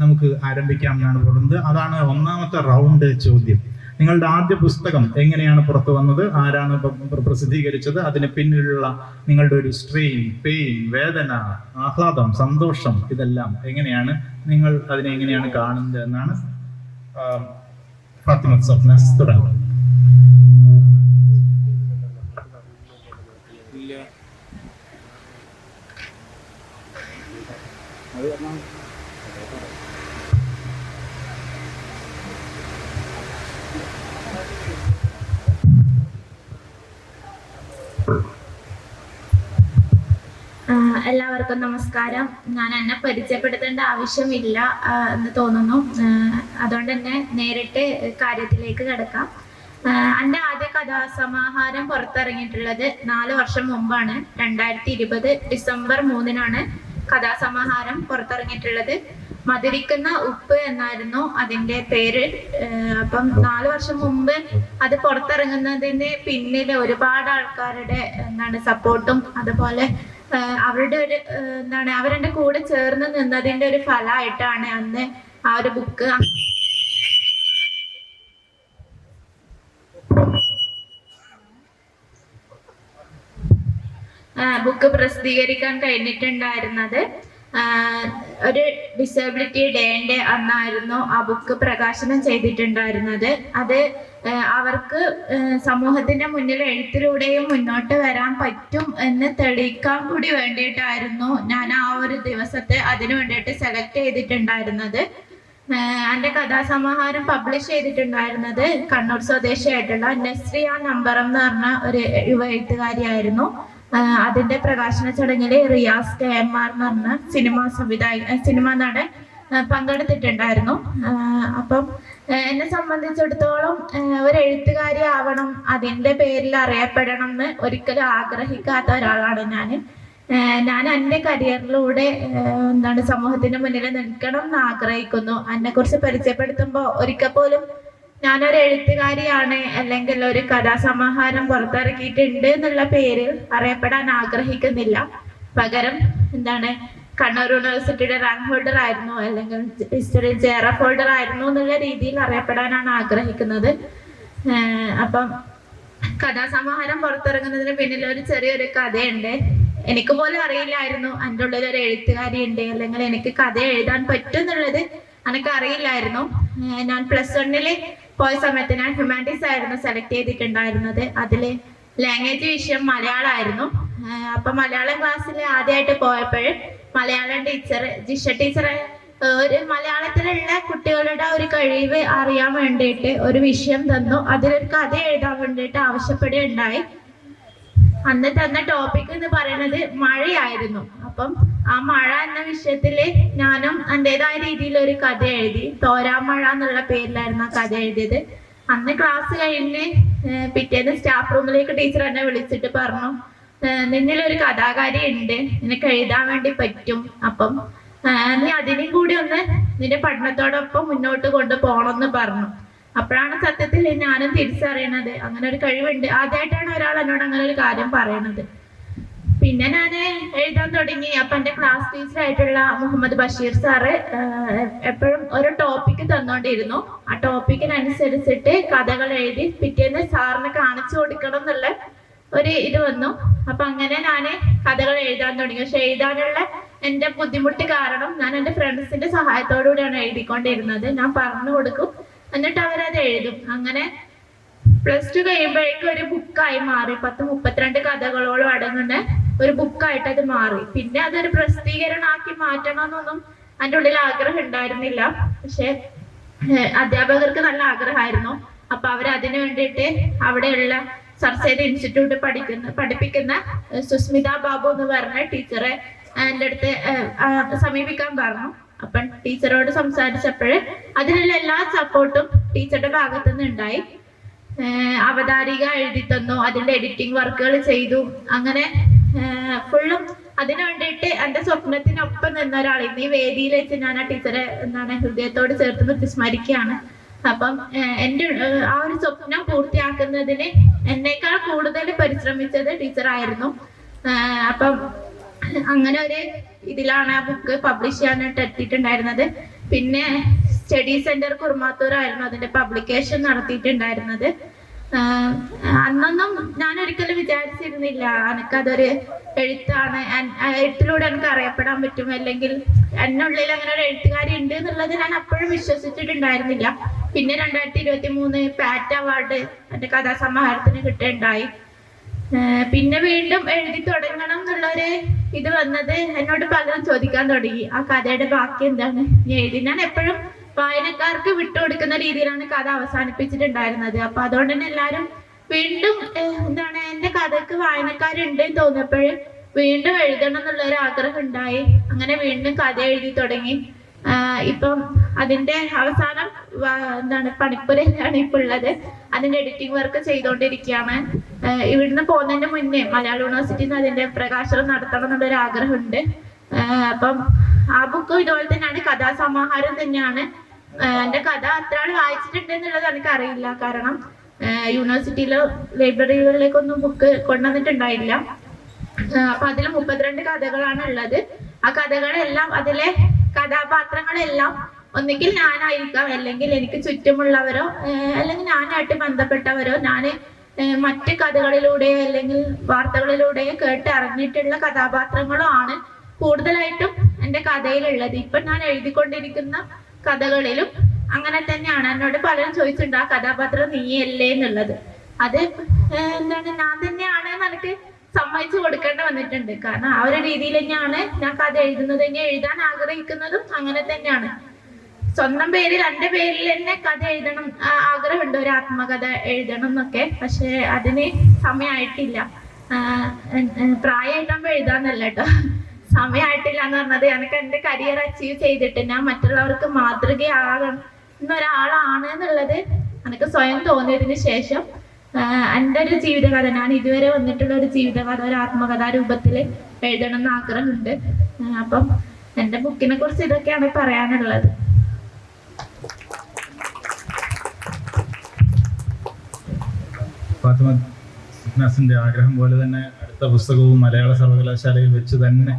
നമുക്ക് ആരംഭിക്കാം എന്നാണ് പറയുന്നത്. അതാണ് ഒന്നാമത്തെ റൗണ്ട് ചോദ്യം. നിങ്ങളുടെ ആദ്യ പുസ്തകം എങ്ങനെയാണ് പുറത്തു വന്നത്, ആരാണ് പ്രസിദ്ധീകരിച്ചത്, അതിന് പിന്നിലുള്ള നിങ്ങളുടെ ഒരു സ്ട്രെയിൻ, പെയിൻ, വേദന, ആഹ്ലാദം, സന്തോഷം, ഇതെല്ലാം എങ്ങനെയാണ് നിങ്ങൾ അതിനെ എങ്ങനെയാണ് കാണുന്നത് എന്നാണ് ഫാത്തിമ സ്വപ്ന തുടങ്ങുന്നത്. എല്ലാവർക്കും നമസ്കാരം. ഞാൻ എന്നെ പരിചയപ്പെടുത്തേണ്ട ആവശ്യമില്ല എന്ന് തോന്നുന്നു. അതുകൊണ്ട് തന്നെ നേരിട്ട് കാര്യത്തിലേക്ക് കിടക്കാം. എൻ്റെ ആദ്യ കഥാസമാഹാരം പുറത്തിറങ്ങിയിട്ടുള്ളത് 4 വർഷം മുമ്പാണ്. 2020 ഡിസംബർ 3-നാണ് കഥാസമാഹാരം പുറത്തിറങ്ങിയിട്ടുള്ളത്. മധുരിക്കുന്ന ഉപ്പ് എന്നായിരുന്നു അതിൻ്റെ പേര്. അപ്പം 4 വർഷം മുമ്പ് അത് പുറത്തിറങ്ങുന്നതിന് പിന്നിൽ ഒരുപാട് ആൾക്കാരുടെ സപ്പോർട്ടും അതുപോലെ അവരുടെ ഒരു അവരെന്റെ കൂടെ ചേർന്ന് നിന്നതിന്റെ ഒരു ഫലമായിട്ടാണ് അന്ന് ആ ഒരു ബുക്ക് പ്രസിദ്ധീകരിക്കാൻ കഴിഞ്ഞിട്ടുണ്ടായിരുന്നത്. ഒരു ഡിസബിലിറ്റി ഡേന്റെ അന്നായിരുന്നു ആ ബുക്ക് പ്രകാശനം ചെയ്തിട്ടുണ്ടായിരുന്നത്. അത് അവർക്ക് സമൂഹത്തിന്റെ മുന്നിൽ എഴുത്തിലൂടെയും മുന്നോട്ട് വരാൻ പറ്റും എന്ന് തെളിയിക്കാൻ കൂടി വേണ്ടിയിട്ടായിരുന്നു ഞാൻ ആ ഒരു ദിവസത്തെ അതിനു വേണ്ടിയിട്ട് സെലക്ട് ചെയ്തിട്ടുണ്ടായിരുന്നത്. എൻ്റെ കഥാസമാഹാരം പബ്ലിഷ് ചെയ്തിട്ടുണ്ടായിരുന്നത് കണ്ണൂർ സ്വദേശിയായിട്ടുള്ള നസ്രിയ നമ്പറം എന്ന് പറഞ്ഞ ഒരു യുവ എഴുത്തുകാരിയായിരുന്നു. അതിന്റെ പ്രകാശന ചടങ്ങിൽ റിയാസ് KMR എന്ന് പറഞ്ഞ സിനിമാ നടൻ പങ്കെടുത്തിട്ടുണ്ടായിരുന്നു. അപ്പം എന്നെ സംബന്ധിച്ചിടത്തോളം ഒരു എഴുത്തുകാരി ആവണം, അതിന്റെ പേരിൽ അറിയപ്പെടണം എന്ന് ഒരിക്കലും ആഗ്രഹിക്കാത്ത ഒരാളാണ് ഞാൻ എൻ്റെ കരിയറിലൂടെ സമൂഹത്തിന്റെ മുന്നിൽ നിൽക്കണം എന്ന് ആഗ്രഹിക്കുന്നു. എന്നെ കുറിച്ച് പരിചയപ്പെടുത്തുമ്പോൾ ഒരിക്കൽ പോലും ഞാനൊരു എഴുത്തുകാരിയാണ് അല്ലെങ്കിൽ ഒരു കഥാസമാഹാരം പുറത്തിറക്കിയിട്ടുണ്ട് എന്നുള്ള പേരിൽ അറിയപ്പെടാൻ ആഗ്രഹിക്കുന്നില്ല. പകരം കണ്ണൂർ യൂണിവേഴ്സിറ്റിയുടെ റാങ്ക് ഹോൾഡർ ആയിരുന്നു അല്ലെങ്കിൽ ഹിസ്റ്ററി JRF ഹോൾഡർ ആയിരുന്നു എന്നുള്ള രീതിയിൽ അറിയപ്പെടാനാണ് ആഗ്രഹിക്കുന്നത്. അപ്പം കഥാസമാഹാരം പുറത്തിറങ്ങുന്നതിന് പിന്നിൽ ഒരു ചെറിയൊരു കഥയുണ്ട്. എനിക്ക് പോലും അറിയില്ലായിരുന്നു എൻ്റെ ഉള്ളിൽ ഒരു എഴുത്തുകാരി ഉണ്ട് അല്ലെങ്കിൽ എനിക്ക് കഥ എഴുതാൻ പറ്റും എന്നുള്ളത് എനിക്ക് അറിയില്ലായിരുന്നു. ഞാൻ +1 പോയ സമയത്ത് ഞാൻ ഹ്യൂമാനിറ്റീസ് ആയിരുന്നു സെലക്ട് ചെയ്തിട്ടുണ്ടായിരുന്നത്. അതില് ലാംഗ്വേജ് വിഷയം മലയാളമായിരുന്നു. അപ്പൊ മലയാളം ക്ലാസ്സിൽ ആദ്യമായിട്ട് പോയപ്പോൾ മലയാളം ടീച്ചർ ജിഷ ടീച്ചർ ഒരു മലയാളത്തിലുള്ള കുട്ടികളുടെ ഒരു കഴിവ് അറിയാൻ വേണ്ടിയിട്ട് ഒരു വിഷയം തന്നു. അതിലൊരു കഥ എഴുതാൻ വേണ്ടിയിട്ട് ആവശ്യപ്പെടുകയുണ്ടായി. അന്ന് തന്ന ടോപ്പിക് എന്ന് പറയുന്നത് മഴയായിരുന്നു. അപ്പം ആ മഴ എന്ന വിഷയത്തില് ഞാനും എന്റേതായ രീതിയിൽ ഒരു കഥ എഴുതി. തോരാമഴ എന്നുള്ള പേരിലായിരുന്നു ആ കഥ എഴുതിയത്. അന്ന് ക്ലാസ് കഴിഞ്ഞ് പിറ്റേന്ന് സ്റ്റാഫ് റൂമിലേക്ക് ടീച്ചർ എന്നെ വിളിച്ചിട്ട് പറഞ്ഞു, നിന്നിലൊരു കഥാകാരി ഉണ്ട്, നിനക്ക് എഴുതാൻ വേണ്ടി പറ്റും, അപ്പം നീ അതിനും കൂടി ഒന്ന് നിന്റെ പഠനത്തോടൊപ്പം മുന്നോട്ട് കൊണ്ടുപോകണമെന്ന് പറഞ്ഞു. അപ്പോഴാണ് സത്യത്തിൽ ഞാനും തിരിച്ചറിയണത് അങ്ങനെ ഒരു കഴിവുണ്ട്. ആദ്യമായിട്ടാണ് ഒരാൾ എന്നോട് അങ്ങനെ ഒരു കാര്യം പറയണത്. പിന്നെ ഞാൻ എഴുതാൻ തുടങ്ങി. അപ്പൊ എൻ്റെ ക്ലാസ് ടീച്ചറായിട്ടുള്ള മുഹമ്മദ് ബഷീർ സാറ് എപ്പോഴും ഒരു ടോപ്പിക്ക് തന്നോണ്ടിരുന്നു. ആ ടോപ്പിക്കിനനുസരിച്ചിട്ട് കഥകൾ എഴുതി പിറ്റേന്ന് സാറിന് കാണിച്ചു കൊടുക്കണം എന്നുള്ള ഒരു ഇത് വന്നു. അപ്പൊ അങ്ങനെ ഞാൻ കഥകൾ എഴുതാൻ തുടങ്ങി. പക്ഷെ എഴുതാനുള്ള എൻ്റെ ബുദ്ധിമുട്ട് കാരണം ഞാൻ എൻ്റെ ഫ്രണ്ട്സിന്റെ സഹായത്തോടു കൂടിയാണ് എഴുതിക്കൊണ്ടിരുന്നത്. ഞാൻ പറഞ്ഞു കൊടുക്കും, എന്നിട്ട് അവരത് എഴുതും. അങ്ങനെ +2 കഴിയുമ്പോഴേക്കും ഒരു ബുക്കായി മാറി. 32 കഥകളോളം അടങ്ങുന്ന ഒരു ബുക്കായിട്ട് അത് മാറി. പിന്നെ അതൊരു പ്രസിദ്ധീകരണമാക്കി മാറ്റണമെന്നൊന്നും എൻ്റെ ഉള്ളിൽ ആഗ്രഹം ഉണ്ടായിരുന്നില്ല. പക്ഷെ അധ്യാപകർക്ക് നല്ല ആഗ്രഹമായിരുന്നു. അപ്പൊ അവരതിനു വേണ്ടിയിട്ട് അവിടെയുള്ള സർസേദ് ഇൻസ്റ്റിറ്റ്യൂട്ട് പഠിപ്പിക്കുന്ന സുസ്മിത ബാബു എന്ന് പറഞ്ഞ ടീച്ചറെ എൻ്റെ അടുത്ത് സമീപിക്കാൻ പറഞ്ഞു. അപ്പം ടീച്ചറോട് സംസാരിച്ചപ്പോൾ അതിനുള്ള എല്ലാ സപ്പോർട്ടും ടീച്ചറുടെ ഭാഗത്തു നിന്ന് ഉണ്ടായി. അവതാരിക എഴുതി തന്നു, അതിന്റെ എഡിറ്റിംഗ് വർക്കുകൾ ചെയ്തു. അങ്ങനെ ഫുള്ളും അതിനു വേണ്ടിയിട്ട് എൻ്റെ സ്വപ്നത്തിനൊപ്പം നിന്ന ഒരാൾ ഇന്ന് ഈ വേദിയിൽ വെച്ച് ഞാൻ ആ ടീച്ചറെ ഹൃദയത്തോട് ചേർത്ത് നിർത്തി സ്മരിക്കുകയാണ്. അപ്പം എൻ്റെ ആ ഒരു സ്വപ്നം പൂർത്തിയാക്കുന്നതിന് എന്നേക്കാൾ കൂടുതൽ പരിശ്രമിച്ചത് ടീച്ചറായിരുന്നു. അപ്പം അങ്ങനെ ഒരു ഇതിലാണ് ആ ബുക്ക് പബ്ലിഷ് ചെയ്യാനായിട്ട് എത്തിയിട്ടുണ്ടായിരുന്നത്. പിന്നെ സ്റ്റഡി സെന്റർ കുറുമാത്തൂർ ആയിരുന്നു അതിന്റെ പബ്ലിക്കേഷൻ നടത്തിയിട്ടുണ്ടായിരുന്നത്. അന്നൊന്നും ഞാൻ ഒരിക്കലും വിചാരിച്ചിരുന്നില്ല എനിക്കതൊരു എഴുത്താണ്, എഴുത്തിലൂടെ എനിക്ക് അറിയപ്പെടാൻ പറ്റും, അല്ലെങ്കിൽ എന്നുള്ളിൽ അങ്ങനെ ഒരു എഴുത്തുകാരി ഉണ്ട് എന്നുള്ളത് ഞാൻ അപ്പോഴും വിശ്വസിച്ചിട്ടുണ്ടായിരുന്നില്ല. പിന്നെ 2023 പാറ്റ് അവാർഡ് എന്റെ കഥാസമാഹാരത്തിന് കിട്ടുകയുണ്ടായി. പിന്നെ വീണ്ടും എഴുതി തുടങ്ങണം എന്നുള്ളൊരു ഇത് വന്നത് എന്നോട് പലരും ചോദിക്കാൻ തുടങ്ങി, ആ കഥയുടെ ബാക്കി എന്താണ് എഴുതി. ഞാൻ എപ്പോഴും വായനക്കാർക്ക് വിട്ടുകൊടുക്കുന്ന രീതിയിലാണ് കഥ അവസാനിപ്പിച്ചിട്ടുണ്ടായിരുന്നത്. അപ്പൊ അതുകൊണ്ട് തന്നെ എല്ലാവരും വീണ്ടും എന്താണ് എന്റെ കഥക്ക് വായനക്കാരുണ്ട് എന്ന് തോന്നിയപ്പോഴും വീണ്ടും എഴുതണം എന്നുള്ള ഒരു ആഗ്രഹം ഉണ്ടായി. അങ്ങനെ വീണ്ടും കഥ എഴുതി തുടങ്ങി. ഇപ്പം അതിന്റെ അവസാനം എന്താണ് പണിപ്പുരയിലാണ് ഇപ്പൊ ഉള്ളത്. അതിന്റെ എഡിറ്റിംഗ് വർക്ക് ചെയ്തുകൊണ്ടിരിക്കുകയാണ്. ഇവിടുന്ന് പോകുന്നതിന് മുന്നേ മലയാള യൂണിവേഴ്സിറ്റിയിൽ നിന്ന് അതിന്റെ പ്രകാശനം നടത്തണം എന്നുള്ളൊരു ആഗ്രഹമുണ്ട്. അപ്പം ആ ബുക്കും ഇതുപോലെ തന്നെയാണ്, കഥാസമാഹാരം തന്നെയാണ്. എന്റെ കഥ അത്ര ആൾ വായിച്ചിട്ടുണ്ട് എന്നുള്ളത് എനിക്ക് അറിയില്ല, കാരണം യൂണിവേഴ്സിറ്റിയിലോ ലൈബ്രറികളിലേക്കൊന്നും ബുക്ക് കൊണ്ടുവന്നിട്ടുണ്ടായില്ല. അപ്പൊ അതിൽ 32 കഥകളാണ് ഉള്ളത്. ആ കഥകളെല്ലാം അതിലെ കഥാപാത്രങ്ങളെല്ലാം ഒന്നുകിൽ ഞാനായിരിക്കാം, അല്ലെങ്കിൽ എനിക്ക് ചുറ്റുമുള്ളവരോ അല്ലെങ്കിൽ ഞാനായിട്ട് ബന്ധപ്പെട്ടവരോ ഞാൻ മറ്റ് കഥകളിലൂടെയോ അല്ലെങ്കിൽ വാർത്തകളിലൂടെയോ കേട്ട് അറിഞ്ഞിട്ടുള്ള കഥാപാത്രങ്ങളോ ആണ് കൂടുതലായിട്ടും എൻ്റെ കഥയിലുള്ളത്. ഇപ്പൊ ഞാൻ എഴുതിക്കൊണ്ടിരിക്കുന്ന കഥകളിലും അങ്ങനെ തന്നെയാണ്. എന്നോട് പലരും ചോദിച്ചിട്ടുണ്ട്, ആ കഥാപാത്രം നീയല്ലേ എന്നുള്ളത്. അത് എന്താണ് ഞാൻ തന്നെയാണ് എനിക്ക് സമ്മതിച്ചു കൊടുക്കേണ്ടി വന്നിട്ടുണ്ട്. കാരണം ആ ഒരു രീതിയിൽ തന്നെയാണ് ഞാൻ കഥ എഴുതുന്നത്, തന്നെ എഴുതാൻ ആഗ്രഹിക്കുന്നതും അങ്ങനെ തന്നെയാണ്. സ്വന്തം പേരിൽ എൻ്റെ പേരിൽ തന്നെ കഥ എഴുതണം ആഗ്രഹമുണ്ട്, ഒരു ആത്മകഥ എഴുതണം എന്നൊക്കെ. പക്ഷെ അതിന് സമയമായിട്ടില്ല. പ്രായമായിട്ടാകുമ്പോൾ എഴുതാന്നല്ല കേട്ടോ, സമയമായിട്ടില്ല എന്ന് പറഞ്ഞത് എനിക്ക് എൻ്റെ കരിയർ അച്ചീവ് ചെയ്തിട്ട് ഞാൻ മറ്റുള്ളവർക്ക് മാതൃകയാകുന്ന ഒരാളാണ് എന്നുള്ളത് എനിക്ക് സ്വയം തോന്നിയതിന് ശേഷം എൻ്റെ ഒരു ജീവിതകഥ, ഞാൻ ഇതുവരെ വന്നിട്ടുള്ള ഒരു ജീവിതകഥ ഒരു ആത്മകഥാ രൂപത്തിൽ എഴുതണം എന്ന് ആഗ്രഹമുണ്ട്. അപ്പം എൻ്റെ ബുക്കിനെ കുറിച്ച് ഇതൊക്കെയാണ് പറയാനുള്ളത്. ഫാത്തിമ സിഗ്നാസിന്റെ ആഗ്രഹം പോലെ തന്നെ അടുത്ത പുസ്തകവും മലയാള സർവകലാശാലയിൽ വെച്ച് തന്നെ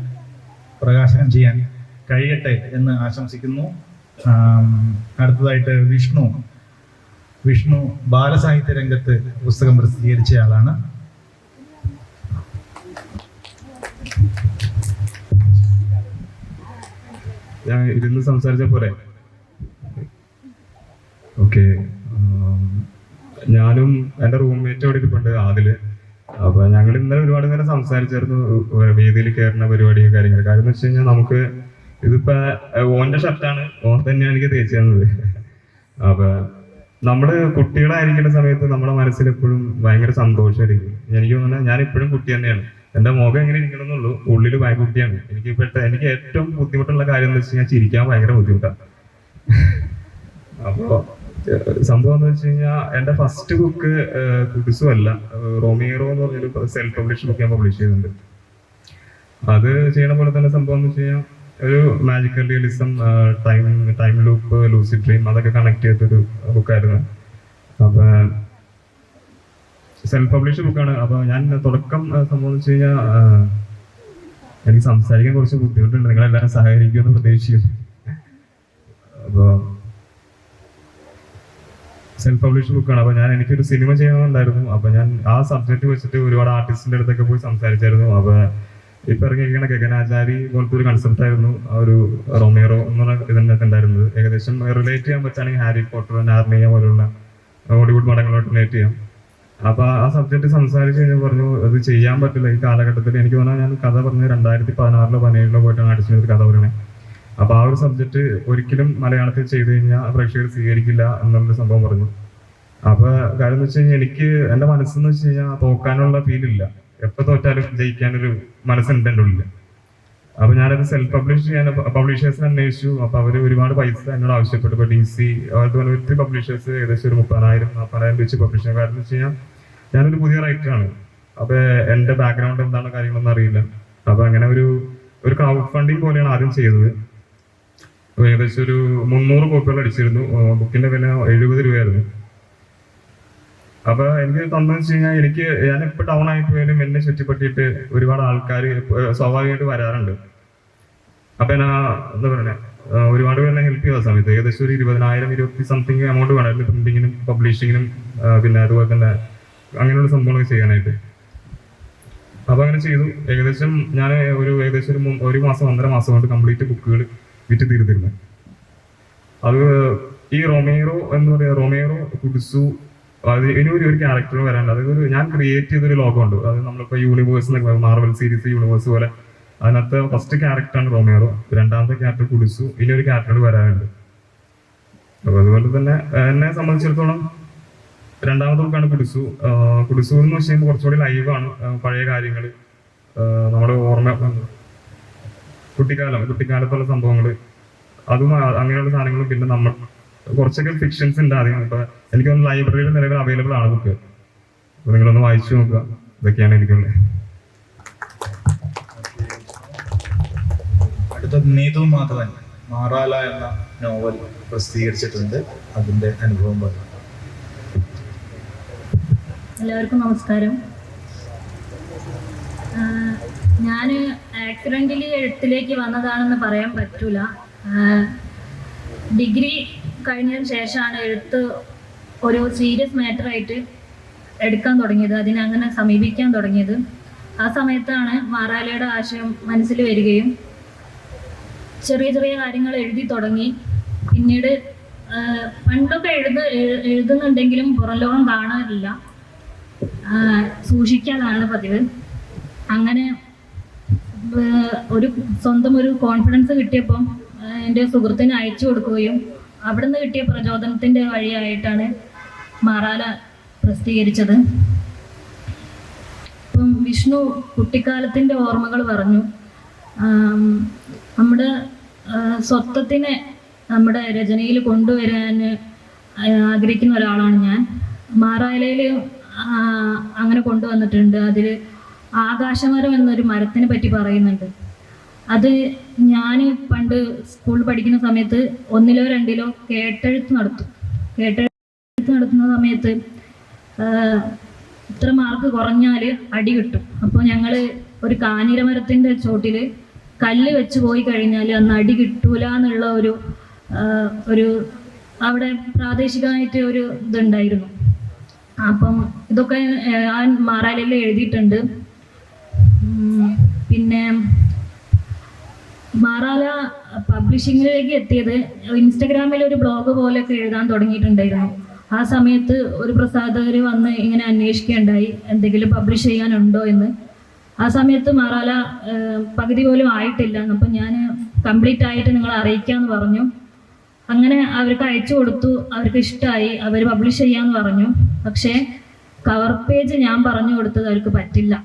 പ്രകാശനം ചെയ്യാൻ കഴിയട്ടെ എന്ന് ആശംസിക്കുന്നു. അടുത്തതായിട്ട് വിഷ്ണു ബാലസാഹിത്യ രംഗത്ത് പുസ്തകം പ്രസിദ്ധീകരിച്ച ആളാണ്. ഞാൻ ഇരുന്ന് സംസാരിച്ച പോലെ ഓക്കെ. ഞാനും എൻ്റെ റൂംമേറ്റ് അവിടെ ഇരിപ്പുണ്ട്, ആദില്. അപ്പൊ ഞങ്ങൾ ഇന്നലെ ഒരുപാട് നേരം സംസാരിച്ചായിരുന്നു വേദിയിൽ കയറുന്ന പരിപാടിയും കാര്യങ്ങൾ. കാര്യം എന്ന് വെച്ച് കഴിഞ്ഞാൽ നമുക്ക് ഇതിപ്പോ ഓന്റെ ഷർട്ടാണ്, ഓൻ തന്നെയാണ് എനിക്ക് തേച്ച് തന്നത്. അപ്പൊ നമ്മള് കുട്ടികളായിരിക്കുന്ന സമയത്ത് നമ്മുടെ മനസ്സിൽ എപ്പോഴും ഭയങ്കര സന്തോഷമായിരിക്കും. എനിക്ക് തോന്നുന്നത് ഞാൻ ഇപ്പോഴും കുട്ടി തന്നെയാണ്. എന്റെ മുഖം എങ്ങനെ ഇരിക്കണം എന്നുള്ളൂ, ഉള്ളിൽ ഭയങ്കര കുട്ടിയാണ്. എനിക്ക് ഏറ്റവും ബുദ്ധിമുട്ടുള്ള കാര്യം എന്ന് വെച്ച് കഴിഞ്ഞാൽ ചിരിക്കാൻ ഭയങ്കര ബുദ്ധിമുട്ടാണ്. അപ്പോ സംഭവം എന്ന് വെച്ച് കഴിഞ്ഞാൽ എന്റെ ഫസ്റ്റ് ബുക്ക് കുടിസുമല്ല, റോമിയറോ എന്ന് പറഞ്ഞൊരു സെൽഫ് പബ്ലിഷ് ബുക്ക് ഞാൻ പബ്ലിഷ് ചെയ്തിട്ടുണ്ട്. അത് ചെയ്യണ പോലെ തന്നെ സംഭവം എന്ന് വെച്ച് കഴിഞ്ഞാൽ ഒരു magical realism, time loop, lucid dream അതൊക്കെ കണക്ട് ചെയ്തൊരു ബുക്കായിരുന്നു. അപ്പൊ സെൽഫ് പബ്ലിഷ് ബുക്കാണ്. അപ്പൊ ഞാൻ തുടക്കം സംഭവം എന്ന് വെച്ച് കഴിഞ്ഞാൽ എനിക്ക് സംസാരിക്കാൻ കുറച്ച് ബുദ്ധിമുട്ടുണ്ട്, നിങ്ങളെല്ലാവരും സഹകരിക്കുമെന്ന് പ്രതീക്ഷിക്കുന്നു. അപ്പോൾ സെൽഫ് പബ്ലിഷ് ബുക്കാണ്. അപ്പൊ എനിക്കൊരു സിനിമ ചെയ്യണമെന്നുണ്ടായിരുന്നു. അപ്പൊ ഞാൻ ആ സബ്ജക്ട് വെച്ചിട്ട് ഒരുപാട് ആർട്ടിസ്റ്റിന്റെ അടുത്തൊക്കെ പോയി സംസാരിച്ചായിരുന്നു. അപ്പൊ ഇപ്പൊ ഇറങ്ങിയിരിക്കുന്ന ഗഗനാചാരി പോലത്തെ ഒരു കൺസെപ്റ്റ് ആയിരുന്നു ഒരു റൊമേറോ എന്നുള്ള ഇതിനൊക്കെ ഉണ്ടായിരുന്നത്. ഏകദേശം റിലേറ്റ് ചെയ്യാൻ പറ്റുകയാണെങ്കിൽ ഹാരി പോട്ടർ, നാർണിയ പോലുള്ള ഹോളിവുഡ് പടങ്ങളോട്ട് റിലേറ്റ് ചെയ്യാം. അപ്പൊ ആ സബ്ജക്ട് സംസാരിച്ച് കഴിഞ്ഞാൽ പറഞ്ഞു അത് ചെയ്യാൻ പറ്റില്ല ഈ കാലഘട്ടത്തിൽ. എനിക്ക് തോന്നാൻ ഞാൻ കഥ പറഞ്ഞത് 2016 17 പോയിട്ടാണ് ആർട്ടിസ്റ്റിന് ഒരു കഥ പറയണേ. അപ്പൊ ആ ഒരു സബ്ജക്ട് ഒരിക്കലും മലയാളത്തിൽ ചെയ്തു കഴിഞ്ഞാൽ പ്രേക്ഷകർ സ്വീകരിക്കില്ല എന്നുള്ളൊരു സംഭവം പറഞ്ഞു. അപ്പൊ കാര്യം എന്ന് വെച്ച് കഴിഞ്ഞാൽ എനിക്ക് എന്റെ മനസ്സെന്ന് വെച്ച് കഴിഞ്ഞാൽ തോക്കാനുള്ള ഫീലില്ല. എപ്പോ തോറ്റാലും ജയിക്കാനൊരു മനസ്സുണ്ട് എൻ്റെ ഉള്ളിൽ. അപ്പൊ ഞാനത് സെൽഫ് പബ്ലിഷ് ചെയ്യാൻ പബ്ലിഷേഴ്സിനെ അന്വേഷിച്ചു. അപ്പൊ അവര് ഒരുപാട് പൈസ എന്നോട് ആവശ്യപ്പെട്ടു. ഇപ്പൊ DC അതുപോലെ ഒത്തിരി പബ്ലിഷേഴ്സ് ഏകദേശം ഒരു 30,000-40,000 വെച്ച് പബ്ലിഷ് ചെയ്യാൻ. കാരണം വെച്ച് കഴിഞ്ഞാൽ ഞാനൊരു പുതിയ റൈറ്ററാണ്. അപ്പൊ എന്റെ ബാക്ക്ഗ്രൗണ്ട് എന്താണ് കാര്യങ്ങളൊന്നും അറിയില്ല. അപ്പൊ അങ്ങനെ ഒരു ക്രൗഡ് ഫണ്ടിങ് പോലെയാണ് ആദ്യം ചെയ്തത്. ഏകദേശം ഒരു 300 കോപ്പികൾ അടിച്ചിരുന്നു. ബുക്കിന്റെ വില 70 രൂപയായിരുന്നു. അപ്പൊ എനിക്ക് തന്നെന്ന് വെച്ച് കഴിഞ്ഞാൽ ഞാൻ എപ്പോൾ ഡൗൺ ആയി പോയാലും എന്നെ ചുറ്റിപ്പറ്റിയിട്ട് ഒരുപാട് ആൾക്കാർ സ്വാഭാവികമായിട്ട് വരാറുണ്ട്. അപ്പൊ ഞാൻ എന്താ പറയുക ഒരുപാട് പേരെ ഹെൽപ്പ് ചെയ്ത സമയത്ത് ഏകദേശം ഒരു 20,000 സംതിങ് എമൗണ്ട് വേണമായിരുന്നു പ്രിന്റിങ്ങിനും പബ്ലിഷിങ്ങിനും, പിന്നെ അതുപോലെ തന്നെ അങ്ങനെയുള്ള സംഭവങ്ങളൊക്കെ ചെയ്യാനായിട്ട്. അപ്പൊ അങ്ങനെ ചെയ്തു. ഏകദേശം ഞാൻ ഏകദേശം ഒരു മാസം 1.5 മാസം കൊണ്ട് കംപ്ലീറ്റ് ബുക്കുകൾ വിറ്റ് തീർത്തിരുന്നു. അത് ഈ റൊമേറോ എന്ന് പറയുക, റൊമേറോ കുഡ്സു, അത് ഇനി ഒരു ക്യാരക്ടർ വരാണ്ട്, അതായത് ഞാൻ ക്രിയേറ്റ് ചെയ്തൊരു ലോകം ഉണ്ട്. അത് നമ്മളിപ്പോൾ യൂണിവേഴ്സ് എന്നൊക്കെ മാർവൽ സീരീസ് യൂണിവേഴ്സ് പോലെ അതിനകത്ത് ഫസ്റ്റ് ക്യാരക്ടറാണ് റൊമേറോ, രണ്ടാമത്തെ ക്യാരക്ടർ കുഡ്സു, ഇനി ഒരു ക്യാരക്ടർ വരാനുണ്ട്. അപ്പൊ അതുപോലെ തന്നെ എന്നെ സംബന്ധിച്ചിടത്തോളം രണ്ടാമത്തെ ബുക്കാണ് കുഡ്സു. കുഡ്സു എന്ന് വെച്ച് കഴിയുമ്പോൾ കുറച്ചുകൂടി ലൈവാണ്. പഴയ കാര്യങ്ങൾ, നമ്മുടെ ഓർമ്മ, കുട്ടിക്കാലത്തുള്ള സംഭവങ്ങൾ, അതും അങ്ങനെയുള്ള സാധനങ്ങളും. പിന്നെ നമ്മൾ കുറച്ചൊക്കെ ഫിക്ഷൻസ് ഉണ്ട് ആദ്യം. ഇപ്പൊ എനിക്കൊന്ന് ലൈബ്രറിയിൽ നിലവിൽ അവൈലബിൾ ആണ് ബുക്ക്. അപ്പൊ നിങ്ങളൊന്ന് വായിച്ചു നോക്കുക. ഇതൊക്കെയാണ് എനിക്കുള്ളത്. അടുത്തത് നീതു മാധവൻ മാറാല എന്ന നോവൽ പ്രസിദ്ധീകരിച്ചിട്ടുണ്ട്. അതിന്റെ അനുഭവം പറഞ്ഞു. എല്ലാവർക്കും നമസ്കാരം. ഞാൻ ആക്സിഡൻ്റലി എഴുത്തിലേക്ക് വന്നതാണെന്ന് പറയാൻ പറ്റൂല. ഡിഗ്രി കഴിഞ്ഞതിന് ശേഷമാണ് എഴുത്ത് ഒരു സീരിയസ് മാറ്ററായിട്ട് എടുക്കാൻ തുടങ്ങിയത്, അതിനങ്ങനെ സമീപിക്കാൻ തുടങ്ങിയത്. ആ സമയത്താണ് മാറാലയുടെ ആശയം മനസ്സിൽ വരികയും ചെറിയ ചെറിയ കാര്യങ്ങൾ എഴുതി തുടങ്ങി. പിന്നീട് പണ്ടൊക്കെ എഴുതുന്നുണ്ടെങ്കിലും പുറം ലോകം കാണാറില്ല, സൂക്ഷിക്കാനാണ് പതിവ്. അങ്ങനെ സ്വന്തം ഒരു കോൺഫിഡൻസ് കിട്ടിയപ്പം എൻ്റെ സുഹൃത്തിന് അയച്ചു കൊടുക്കുകയും അവിടുന്ന് കിട്ടിയ പ്രചോദനത്തിൻ്റെ വഴിയായിട്ടാണ് മാറാല പ്രസിദ്ധീകരിച്ചത്. ഇപ്പം വിഷ്ണു കുട്ടിക്കാലത്തിൻ്റെ ഓർമ്മകൾ പറഞ്ഞു. നമ്മുടെ സ്വത്വത്തിനെ നമ്മുടെ രചനയിൽ കൊണ്ടുവരാൻ ആഗ്രഹിക്കുന്ന ഒരാളാണ് ഞാൻ. മാറാലയിൽ അങ്ങനെ കൊണ്ടുവന്നിട്ടുണ്ട്. അതിൽ ആകാശമരം എന്നൊരു മരത്തിനെ പറ്റി പറയുന്നുണ്ട്. അത് ഞാൻ പണ്ട് സ്കൂളിൽ പഠിക്കുന്ന സമയത്ത് 1-ലോ 2-ലോ കേട്ടെഴുത്ത് നടത്തുന്ന സമയത്ത് ഇത്ര മാർക്ക് കുറഞ്ഞാൽ അടി കിട്ടും. അപ്പോൾ ഞങ്ങൾ ഒരു കാഞ്ഞിരമരത്തിൻ്റെ ചോട്ടിൽ കല്ല് വെച്ച് പോയി കഴിഞ്ഞാൽ അന്ന് അടി കിട്ടൂല എന്നുള്ള ഒരു അവിടെ പ്രാദേശികമായിട്ട് ഒരു ഇതുണ്ടായിരുന്നു. അപ്പം ഇതൊക്കെ ഞാൻ മാറാലയിൽ എഴുതിയിട്ടുണ്ട്. പിന്നെ മാറാല പബ്ലിഷിങ്ങിലേക്ക് എത്തിയത് ഇൻസ്റ്റഗ്രാമിൽ ഒരു ബ്ലോഗ് പോലെയൊക്കെ എഴുതാൻ തുടങ്ങിയിട്ടുണ്ടായിരുന്നു. ആ സമയത്ത് ഒരു പ്രസാധകർ വന്ന് ഇങ്ങനെ അന്വേഷിക്കുകയുണ്ടായി എന്തെങ്കിലും പബ്ലിഷ് ചെയ്യാനുണ്ടോ എന്ന്. ആ സമയത്ത് മാറാല പകുതി പോലും ആയിട്ടില്ല. അപ്പം ഞാൻ കംപ്ലീറ്റ് ആയിട്ട് നിങ്ങളെ അറിയിക്കാമെന്ന് പറഞ്ഞു. അങ്ങനെ അവർക്ക് അയച്ചു കൊടുത്തു. അവർക്ക് ഇഷ്ടമായി, അവർ പബ്ലിഷ് ചെയ്യാമെന്ന് പറഞ്ഞു. പക്ഷേ കവർ പേജ് ഞാൻ പറഞ്ഞു കൊടുത്തത് അവർക്ക് പറ്റില്ല.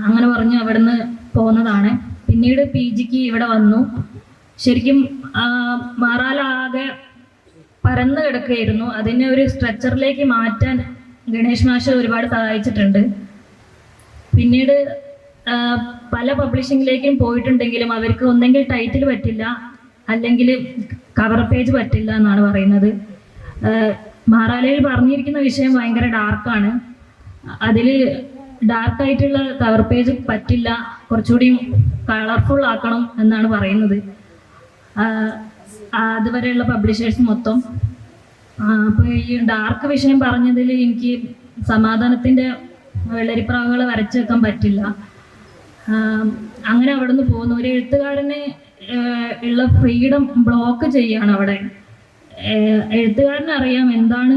അങ്ങനെ പറഞ്ഞ് അവിടെ നിന്ന് പോകുന്നതാണ്. പിന്നീട് PGക്ക് ഇവിടെ വന്നു. ശരിക്കും മാറാല ആകെ പരന്ന് കിടക്കുകയായിരുന്നു. അതിനെ ഒരു സ്ട്രെച്ചറിലേക്ക് മാറ്റാൻ ഗണേഷ് മാഷ് ഒരുപാട് സഹായിച്ചിട്ടുണ്ട്. പിന്നീട് പല പബ്ലിഷിങ്ങിലേക്കും പോയിട്ടുണ്ടെങ്കിലും അവർക്ക് ഒന്നെങ്കിൽ ടൈറ്റിൽ പറ്റില്ല, അല്ലെങ്കിൽ കവർ പേജ് പറ്റില്ല എന്നാണ് പറയുന്നത്. മാറാലയിൽ പറഞ്ഞിരിക്കുന്ന വിഷയം ഭയങ്കര ഡാർക്കാണ്. അതിൽ ഡാർക്കായിട്ടുള്ള കവർ പേജ് പറ്റില്ല, കുറച്ചുകൂടി കളർഫുൾ ആക്കണം എന്നാണ് പറയുന്നത് അതുവരെയുള്ള പബ്ലിഷേഴ്സ് മൊത്തം. അപ്പോൾ ഈ ഡാർക്ക് വിഷയം പറഞ്ഞതിൽ എനിക്ക് സമാധാനത്തിൻ്റെ വെള്ളരിപ്രാവുകൾ വരച്ചു വെക്കാൻ പറ്റില്ല. അങ്ങനെ അവിടെ നിന്ന് പോകുന്നു. ഒരു എഴുത്തുകാരന് ഉള്ള ഫ്രീഡം ബ്ലോക്ക് ചെയ്യാണ് അവിടെ. എഴുത്തുകാരന് അറിയാം എന്താണ്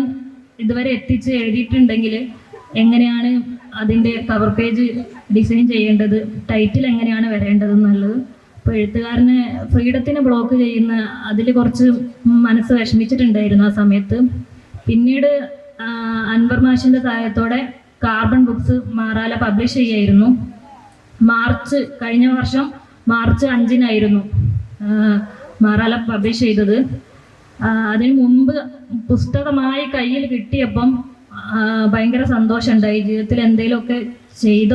ഇതുവരെ എത്തിച്ച് എഴുതിയിട്ടുണ്ടെങ്കിൽ എങ്ങനെയാണ് അതിൻ്റെ കവർ പേജ് ഡിസൈൻ ചെയ്യേണ്ടത്, ടൈറ്റിൽ എങ്ങനെയാണ് വരേണ്ടതെന്നുള്ളത്. അപ്പോൾ എഴുത്തുകാരന് ഫ്രീഡത്തിനെ ബ്ലോക്ക് ചെയ്യുന്ന അതിൽ കുറച്ച് മനസ്സ് വിഷമിച്ചിട്ടുണ്ടായിരുന്നു ആ സമയത്ത്. പിന്നീട് അൻവർ മാഷിൻ്റെ സഹായത്തോടെ കാർബൺ ബുക്സ് മാറാല പബ്ലിഷ് ചെയ്യായിരുന്നു. കഴിഞ്ഞ വർഷം മാർച്ച് 5-നായിരുന്നു മാറാല പബ്ലിഷ് ചെയ്തത്. അതിന് മുമ്പ് പുസ്തകമായി കയ്യിൽ കിട്ടിയപ്പം ഭയങ്കര സന്തോഷമുണ്ടായി. ജീവിതത്തിൽ എന്തെങ്കിലുമൊക്കെ ചെയ്ത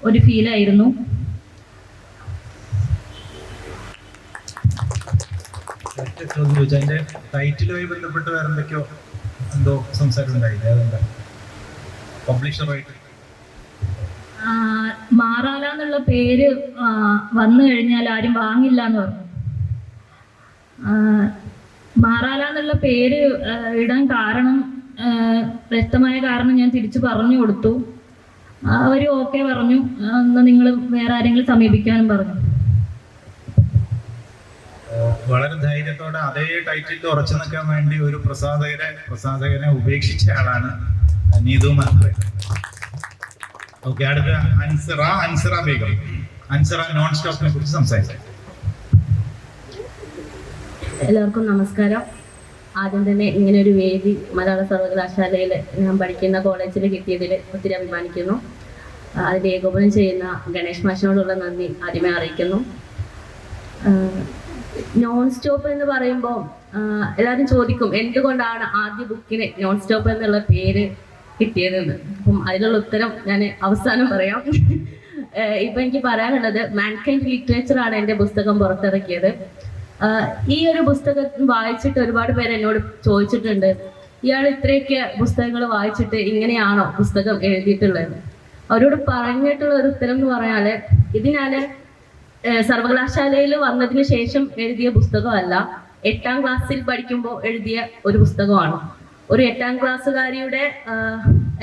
ഒരു ഫീലായിരുന്നു. അതിന്റെ ടൈറ്റിലുമായി ബന്ധപ്പെട്ട് വേറെ എന്തൊക്കെയോ എന്തോ സംസാരം ഉണ്ടായില്ലേ? അതെന്താ പബ്ലിഷറായിട്ട് മാറാല എന്നുള്ള പേര് വന്നു കഴിഞ്ഞാൽ ആരും വാങ്ങില്ല എന്ന് പറഞ്ഞു. മാറാല എന്നുള്ള പേര് ഇടാൻ കാരണം വ്യക്തമായ കാരണം ഞാൻ തിരിച്ചു പറഞ്ഞു കൊടുത്തു. അവർ ഓക്കെ പറഞ്ഞു. എന്നാൽ നിങ്ങൾ വേറെ ആരെങ്കിലും സമീപിക്കാനും പറഞ്ഞു. വളരെ ധൈര്യത്തോടെ അതേ ടൈറ്റിൽ ഉറച്ചു നിൽക്കാൻ വേണ്ടി ഒരു പ്രസാധകനെ ഉപേക്ഷിച്ച ആളാണ് നീതു മാത്ര. ഓക്കെ, അടുത്ത അൻസിറ ബേഗം. അൻസിറ നോൺ സ്റ്റോപ്പിനെ കുറിച്ച് സംസാരിക്കാം. എല്ലാവർക്കും നമസ്കാരം. ആദ്യം തന്നെ ഇങ്ങനെ ഒരു വേദി മലയാള സർവകലാശാലയിൽ ഞാൻ പഠിക്കുന്ന കോളേജിൽ കിട്ടിയതിൽ ഒത്തിരി അഭിമാനിക്കുന്നു. അതിൽ ഏകോപനം ചെയ്യുന്ന ഗണേഷ് മാഷിനോടുള്ള നന്ദി ആദ്യമേ അറിയിക്കുന്നു. നോൺ സ്റ്റോപ്പ് എന്ന് പറയുമ്പോൾ എല്ലാവരും ചോദിക്കും എന്തുകൊണ്ടാണ് ആദ്യ ബുക്കിന് നോൺ സ്റ്റോപ്പ് എന്നുള്ള പേര് കിട്ടിയതെന്ന്. അപ്പം അതിനുള്ള ഉത്തരം ഞാൻ അവസാനം പറയാം. ഇപ്പം എനിക്ക് പറയാനുള്ളത് മാൻകൈൻഡ് ലിറ്ററേച്ചറാണ് എൻ്റെ പുസ്തകം പുറത്തിറക്കിയത്. ഈ ഒരു പുസ്തകം വായിച്ചിട്ട് ഒരുപാട് പേര് എന്നോട് ചോദിച്ചിട്ടുണ്ട്, ഇയാൾ ഇത്രയൊക്കെ പുസ്തകങ്ങൾ വായിച്ചിട്ട് ഇങ്ങനെയാണോ പുസ്തകം എഴുതിയിട്ടുള്ളത്? അവരോട് പറഞ്ഞിട്ടുള്ള ഒരു ഉത്തരം എന്ന് പറഞ്ഞാൽ, ഇത് ഞാൻ സർവകലാശാലയിൽ വന്നതിന് ശേഷം എഴുതിയ പുസ്തകമല്ല, 8ാം ക്ലാസ്സിൽ പഠിക്കുമ്പോൾ എഴുതിയ ഒരു പുസ്തകമാണ്. ഒരു 8ാം ക്ലാസ്സുകാരിയുടെ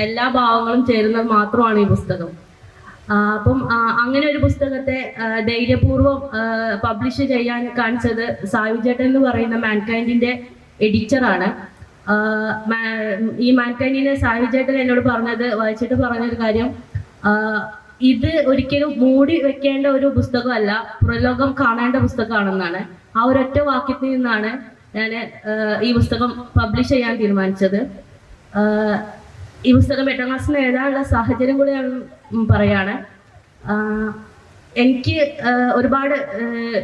എല്ലാ ഭാവങ്ങളും ചേരുന്നത് മാത്രമാണ് ഈ പുസ്തകം. അപ്പം അങ്ങനെ ഒരു പുസ്തകത്തെ ധൈര്യപൂർവ്വം പബ്ലിഷ് ചെയ്യാൻ കാണിച്ചത് സായുജേട്ടൻ എന്ന് പറയുന്ന മാൻകൈൻഡിന്റെ എഡിറ്ററാണ്. ഈ മാൻകൈൻഡിന്റെ സായുജേട്ടൻ എന്നോട് വായിച്ചിട്ട് പറഞ്ഞൊരു കാര്യം, ഇത് ഒരിക്കലും മൂടി വെക്കേണ്ട ഒരു പുസ്തകമല്ല, പ്രലോകം കാണേണ്ട പുസ്തകമാണെന്നാണ്. ആ ഒരൊറ്റ വാക്യത്തിൽ നിന്നാണ് ഞാൻ ഈ പുസ്തകം പബ്ലിഷ് ചെയ്യാൻ തീരുമാനിച്ചത്. ഈ പുസ്തകം 8ാം ക്ലാസ്സിൽ എഴുതാനുള്ള സാഹചര്യം കൂടി ഞാൻ പറയാണ്. എനിക്ക് ഒരുപാട്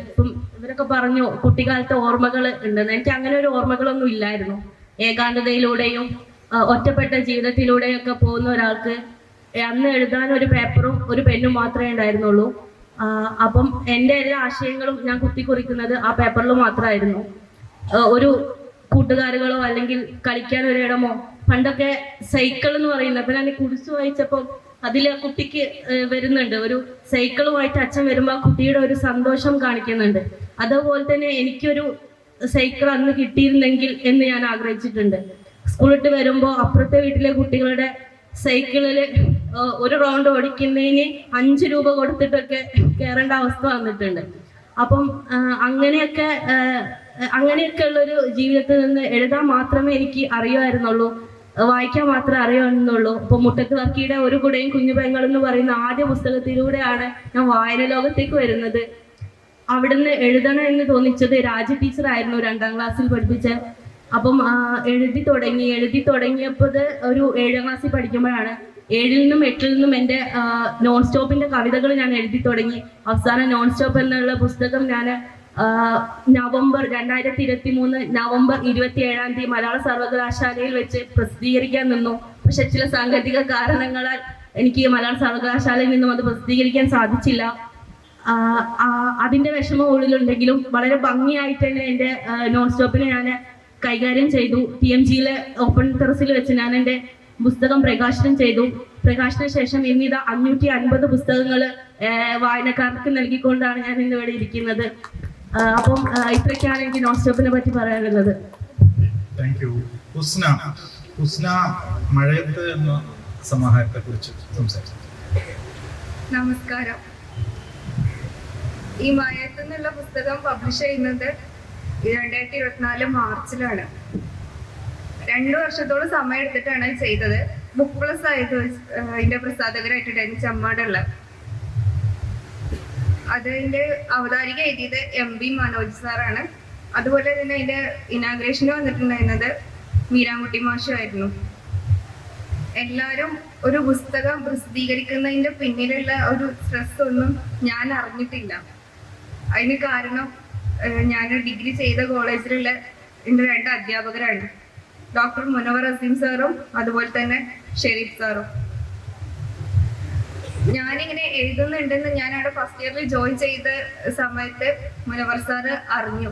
ഇപ്പം ഇവരൊക്കെ പറഞ്ഞു കുട്ടിക്കാലത്തെ ഓർമ്മകൾ ഉണ്ടെന്ന്. എനിക്ക് അങ്ങനെ ഒരു ഓർമ്മകളൊന്നും ഇല്ലായിരുന്നു. ഏകാന്തതയിലൂടെയും ഒറ്റപ്പെട്ട ജീവിതത്തിലൂടെയും ഒക്കെ പോകുന്ന ഒരാൾക്ക് അന്ന് എഴുതാൻ ഒരു പേപ്പറും ഒരു പെന്നും മാത്രമേ ഉണ്ടായിരുന്നുള്ളൂ. അപ്പം എൻ്റെ എല്ലാ ആശയങ്ങളും ഞാൻ കുത്തിക്കുറിക്കുന്നത് ആ പേപ്പറിൽ മാത്രമായിരുന്നു. ഒരു കൂട്ടുകാരുകളോ അല്ലെങ്കിൽ കളിക്കാൻ ഒരിടമോ, പണ്ടൊക്കെ സൈക്കിൾ എന്ന് പറയുന്നത്, അപ്പൊ ഞാൻ കുറിച്ച് വായിച്ചപ്പോൾ അതിൽ കുട്ടിക്ക് വരുന്നുണ്ട്, ഒരു സൈക്കിളുമായിട്ട് അച്ഛൻ വരുമ്പോൾ ആ കുട്ടിയുടെ ഒരു സന്തോഷം കാണിക്കുന്നുണ്ട്. അതുപോലെ തന്നെ എനിക്കൊരു സൈക്കിൾ അന്ന് കിട്ടിയിരുന്നെങ്കിൽ എന്ന് ഞാൻ ആഗ്രഹിച്ചിട്ടുണ്ട്. സ്കൂളിട്ട് വരുമ്പോൾ അപ്പുറത്തെ വീട്ടിലെ കുട്ടികളുടെ സൈക്കിളിൽ ഒരു റൗണ്ട് ഓടിക്കുന്നതിന് 5 രൂപ കൊടുത്തിട്ടൊക്കെ കയറേണ്ട അവസ്ഥ വന്നിട്ടുണ്ട്. അപ്പം അങ്ങനെയൊക്കെ ഉള്ളൊരു ജീവിതത്തിൽ നിന്ന് എഴുതാൻ മാത്രമേ എനിക്ക് അറിയുമായിരുന്നുള്ളൂ, വായിക്കാൻ മാത്രമേ അറിയാവുന്നുള്ളൂ. ഇപ്പൊ മുട്ടത്ത് വർക്കിയുടെ ഒരു കുടയും കുഞ്ഞു പെങ്ങൾ എന്ന് പറയുന്ന ആദ്യ പുസ്തകത്തിലൂടെയാണ് ഞാൻ വായന ലോകത്തേക്ക് വരുന്നത്. അവിടുന്ന് എഴുതണം എന്ന് തോന്നിച്ചത് രാജ ടീച്ചറായിരുന്നു 2ാം ക്ലാസ്സിൽ പഠിപ്പിച്ച. അപ്പം എഴുതി തുടങ്ങിയപ്പോൾ ഒരു 7ാം ക്ലാസ്സിൽ പഠിക്കുമ്പോഴാണ് 7ൽ നിന്നും 8ൽ നിന്നും എൻ്റെ നോൺ സ്റ്റോപ്പിന്റെ കവിതകൾ ഞാൻ എഴുതി തുടങ്ങി. അവസാനം നോൺ സ്റ്റോപ്പ് എന്നുള്ള പുസ്തകം ഞാൻ നവംബർ 2023 നവംബർ 27-ാം തീയതി മലയാള സർവകലാശാലയിൽ വെച്ച് പ്രസിദ്ധീകരിക്കാൻ നിന്നു. പക്ഷെ ചില സാങ്കേതിക കാരണങ്ങളാൽ എനിക്ക് മലയാള സർവകലാശാലയിൽ നിന്നും അത് പ്രസിദ്ധീകരിക്കാൻ സാധിച്ചില്ല. അതിന്റെ വിഷമം ഉള്ളിലുണ്ടെങ്കിലും വളരെ ഭംഗിയായിട്ട് തന്നെ എൻ്റെ നോൺ സ്റ്റോപ്പിനെ ഞാൻ കൈകാര്യം ചെയ്തു. TMGയിലെ ഓപ്പൺ ടെറസിൽ വെച്ച് ഞാൻ എൻ്റെ പുസ്തകം പ്രകാശനം ചെയ്തു. പ്രകാശന ശേഷം ഇന്നിതാ 550 പുസ്തകങ്ങൾ വായനക്കാർക്ക് നൽകിക്കൊണ്ടാണ് ഞാൻ ഇന്ന് ഇവിടെ ഇരിക്കുന്നത്. അപ്പം ഇത്രയൊക്കെയാണ് എനിക്ക് നോൺ സ്റ്റോപ്പിനെ പറ്റി പറയാനുള്ളത്. Thank you. ഹുസ്ന മഴയത്ത് എന്ന സമാഹാരത്തെ കുറിച്ച് സംസാരിച്ചു. നമസ്കാരം. ഈ മഴയത്ത് എന്നുള്ള പുസ്തകം പബ്ലിഷ് ചെയ്യുന്നത് 2024 മാർച്ചിലാണ്. 2 വർഷത്തോളം സമയം എടുത്തിട്ടാണ് ചെയ്തത്. ബുക്ക് പ്ലസ് ആയത് അതിന്റെ പ്രസാധകരായിട്ടുണ്ടായിരുന്നു ചമ്മാടുള്ള. അതിന്റെ അവതാരിക എഴുതിയത് MB മനോജ് സാറാണ്. അതുപോലെ തന്നെ അതിന്റെ ഇനാഗ്രേഷന് വന്നിട്ടുണ്ടായിരുന്നത് മീരാൻകുട്ടി മാഷായിരുന്നു. എല്ലാവരും ഒരു പുസ്തകം പ്രസിദ്ധീകരിക്കുന്നതിന്റെ പിന്നിലുള്ള ഒരു സ്ട്രെസ് ഒന്നും ഞാൻ അറിഞ്ഞിട്ടില്ല. അതിന് കാരണം ഞാൻ ഡിഗ്രി ചെയ്ത കോളേജിലുള്ള എൻ്റെ 2 അധ്യാപകരാണ്, ഡോക്ടർ മുനവർ അസീം സാറും അതുപോലെ തന്നെ ഷെരീഫ് സാറും. ഞാനിങ്ങനെ എഴുതുന്നുണ്ടെന്ന് ഞാൻ അവിടെ ഫസ്റ്റ് ഇയറിൽ ജോയിൻ ചെയ്ത സമയത്ത് മുനവർ സാറ് അറിഞ്ഞു.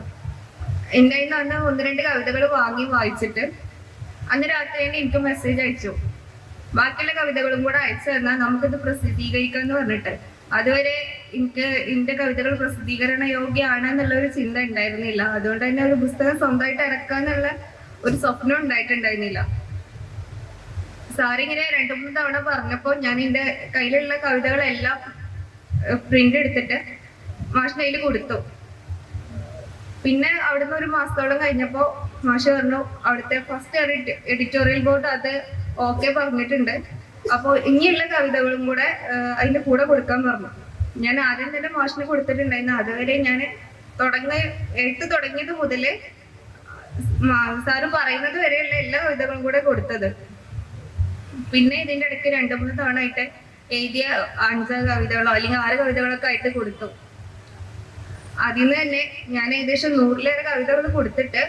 എൻ്റെ കയ്യിൽ നിന്ന് 1-2 കവിതകൾ വാങ്ങി വായിച്ചിട്ട് അന്ന് രാത്രി തന്നെ എനിക്ക് മെസ്സേജ് അയച്ചു, ബാക്കിയുള്ള കവിതകളും കൂടെ അയച്ചു തന്നാൽ നമുക്കിത് പ്രസിദ്ധീകരിക്കാന്ന് പറഞ്ഞിട്ട്. അതുവരെ എനിക്ക് എൻ്റെ കവിതകൾ പ്രസിദ്ധീകരണ യോഗ്യമാണ് എന്നുള്ളൊരു ചിന്ത ഉണ്ടായിരുന്നില്ല. അതുകൊണ്ട് തന്നെ ഒരു പുസ്തകം സ്വന്തമായിട്ട് ഇറക്കാന്നുള്ള ഒരു സ്വപ്നം ഉണ്ടായിട്ടുണ്ടായിരുന്നില്ല. സാറിങ്ങനെ 2-3 തവണ പറഞ്ഞപ്പോൾ ഞാൻ എൻ്റെ കയ്യിലുള്ള കവിതകളെല്ലാം പ്രിന്റ് എടുത്തിട്ട് മാഷിൻ്റെ കയ്യിൽ കൊടുത്തു. പിന്നെ അവിടുന്ന് ഒരു മാസത്തോളം കഴിഞ്ഞപ്പോൾ മാഷ് പറഞ്ഞു അവിടുത്തെ ഫസ്റ്റ് എഡിറ്റോറിയൽ ബോർഡ് അത് ഓക്കെ പറഞ്ഞിട്ടുണ്ട്, അപ്പോൾ ഇനിയുള്ള കവിതകളും കൂടെ അതിൻ്റെ കൂടെ കൊടുക്കാൻ പറഞ്ഞു. ഞാൻ ആദ്യം തന്നെ മാഷിന് കൊടുത്തിട്ടുണ്ടായിരുന്നു. അതുവരെ ഞാൻ എഴുത്ത് തുടങ്ങിയത് മുതൽ സാറ് പറയുന്നത് വരെയുള്ള എല്ലാ കവിതകളും കൂടെ കൊടുത്തത്. പിന്നെ ഇതിൻ്റെ ഇടയ്ക്ക് 2-3 തവണ ആയിട്ട് എഴുതിയ 5 കവിതകളോ അല്ലെങ്കിൽ 6 കവിതകളൊക്കെ ആയിട്ട് കൊടുത്തു. അതിൽ നിന്ന് തന്നെ ഞാൻ ഏകദേശം 100-ലേറെ കവിതകൾ കൊടുത്തിട്ട്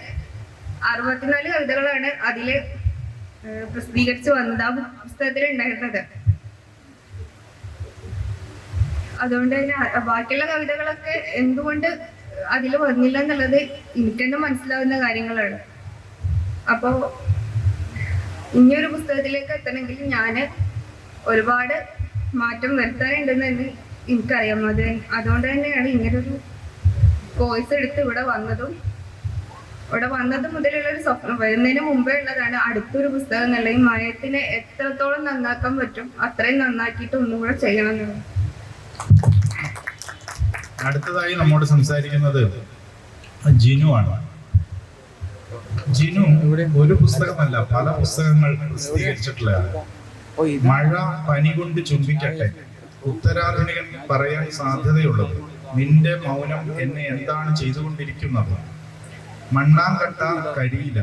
64 കവിതകളാണ് അതിൽ പ്രസിദ്ധീകരിച്ച് വന്നത്, ആ പുസ്തകത്തിൽ ഉണ്ടായിരുന്നത്. അതുകൊണ്ട് തന്നെ ബാക്കിയുള്ള കവിതകളൊക്കെ എന്തുകൊണ്ട് അതിൽ വന്നില്ല എന്നുള്ളത് എനിക്ക് തന്നെ മനസ്സിലാവുന്ന കാര്യങ്ങളാണ്. അപ്പോൾ ഇനിയൊരു പുസ്തകത്തിലേക്ക് എത്തണമെങ്കിൽ ഞാൻ ഒരുപാട് മാറ്റം വരുത്താനുണ്ടെന്ന് എനിക്കറിയാം. അതുകൊണ്ട് തന്നെയാണ് ഇങ്ങനൊരു കോഴ്സ് എടുത്ത് ഇവിടെ വന്നത് മുതലുള്ളൊരു സ്വപ്നം. വരുന്നതിന് മുമ്പേ ഉള്ളതാണ് അടുത്തൊരു പുസ്തകം എന്നുള്ള ഈ മയത്തിനെ എത്രത്തോളം നന്നാക്കാൻ പറ്റും അത്രയും നന്നാക്കിയിട്ട് ഒന്നും കൂടെ ചെയ്യണം എന്നുള്ളത്. അടുത്തതായി നമ്മോട് സംസാരിക്കുന്നത് ജിനു ആണ്. ജിനു ഒരു പുസ്തകമല്ല പല പുസ്തകങ്ങൾ പ്രസിദ്ധീകരിച്ചിട്ടുള്ളതാണ്. മഴ പനി കൊണ്ട് ചുംബിക്കട്ടെ, ഉത്തരാധുനികൻ പറയാൻ സാധ്യതയുള്ളത്, നിന്റെ മൗനം എന്നെ എന്താണ് ചെയ്തുകൊണ്ടിരിക്കുന്നത്, മണ്ണാങ്കട്ട കരിയില,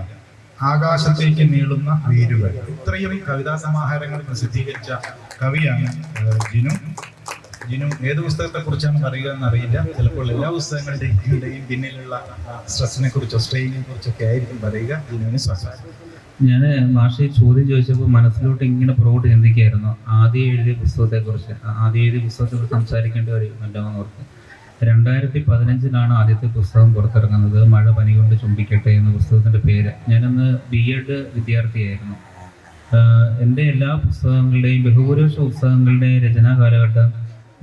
ആകാശത്തേക്ക് നീളുന്ന വേരുകൾ. ഇത്രയും കവിതാ സമാഹാരങ്ങൾ പ്രസിദ്ധീകരിച്ച കവിയാണ് ജിനു. ഏത് പുസ്തകത്തെ കുറിച്ചാണ് പറയുക എന്നറിയില്ല. ചിലപ്പോൾ എല്ലാ പുസ്തകങ്ങളുടെയും പിന്നിലുള്ള സ്ട്രെസ്സിനെ കുറിച്ചോ സ്ട്രെയിനെ കുറിച്ചൊക്കെ ആയിരിക്കും പറയുക. ജിനുവിന് ശ്വാസം. ഞാൻ മാഷി ചോദ്യം ചോദിച്ചപ്പോൾ മനസ്സിലോട്ട് ഇങ്ങനെ പുറകോട്ട് ചിന്തിക്കുകയായിരുന്നു. ആദ്യം എഴുതിയ പുസ്തകത്തെക്കുറിച്ച് സംസാരിക്കേണ്ടി വരുമല്ലോ എന്ന് ഓർത്ത് 2015 ആദ്യത്തെ പുസ്തകം പുറത്തിറങ്ങുന്നത്. മഴ പനി കൊണ്ട് ചുംബിക്കട്ടെ എന്ന പുസ്തകത്തിൻ്റെ പേര്. ഞാനന്ന് B.Ed വിദ്യാർത്ഥിയായിരുന്നു. എൻ്റെ എല്ലാ പുസ്തകങ്ങളുടെയും ബഹുഭൂരിപക്ഷ പുസ്തകങ്ങളുടെയും രചനാ കാലഘട്ടം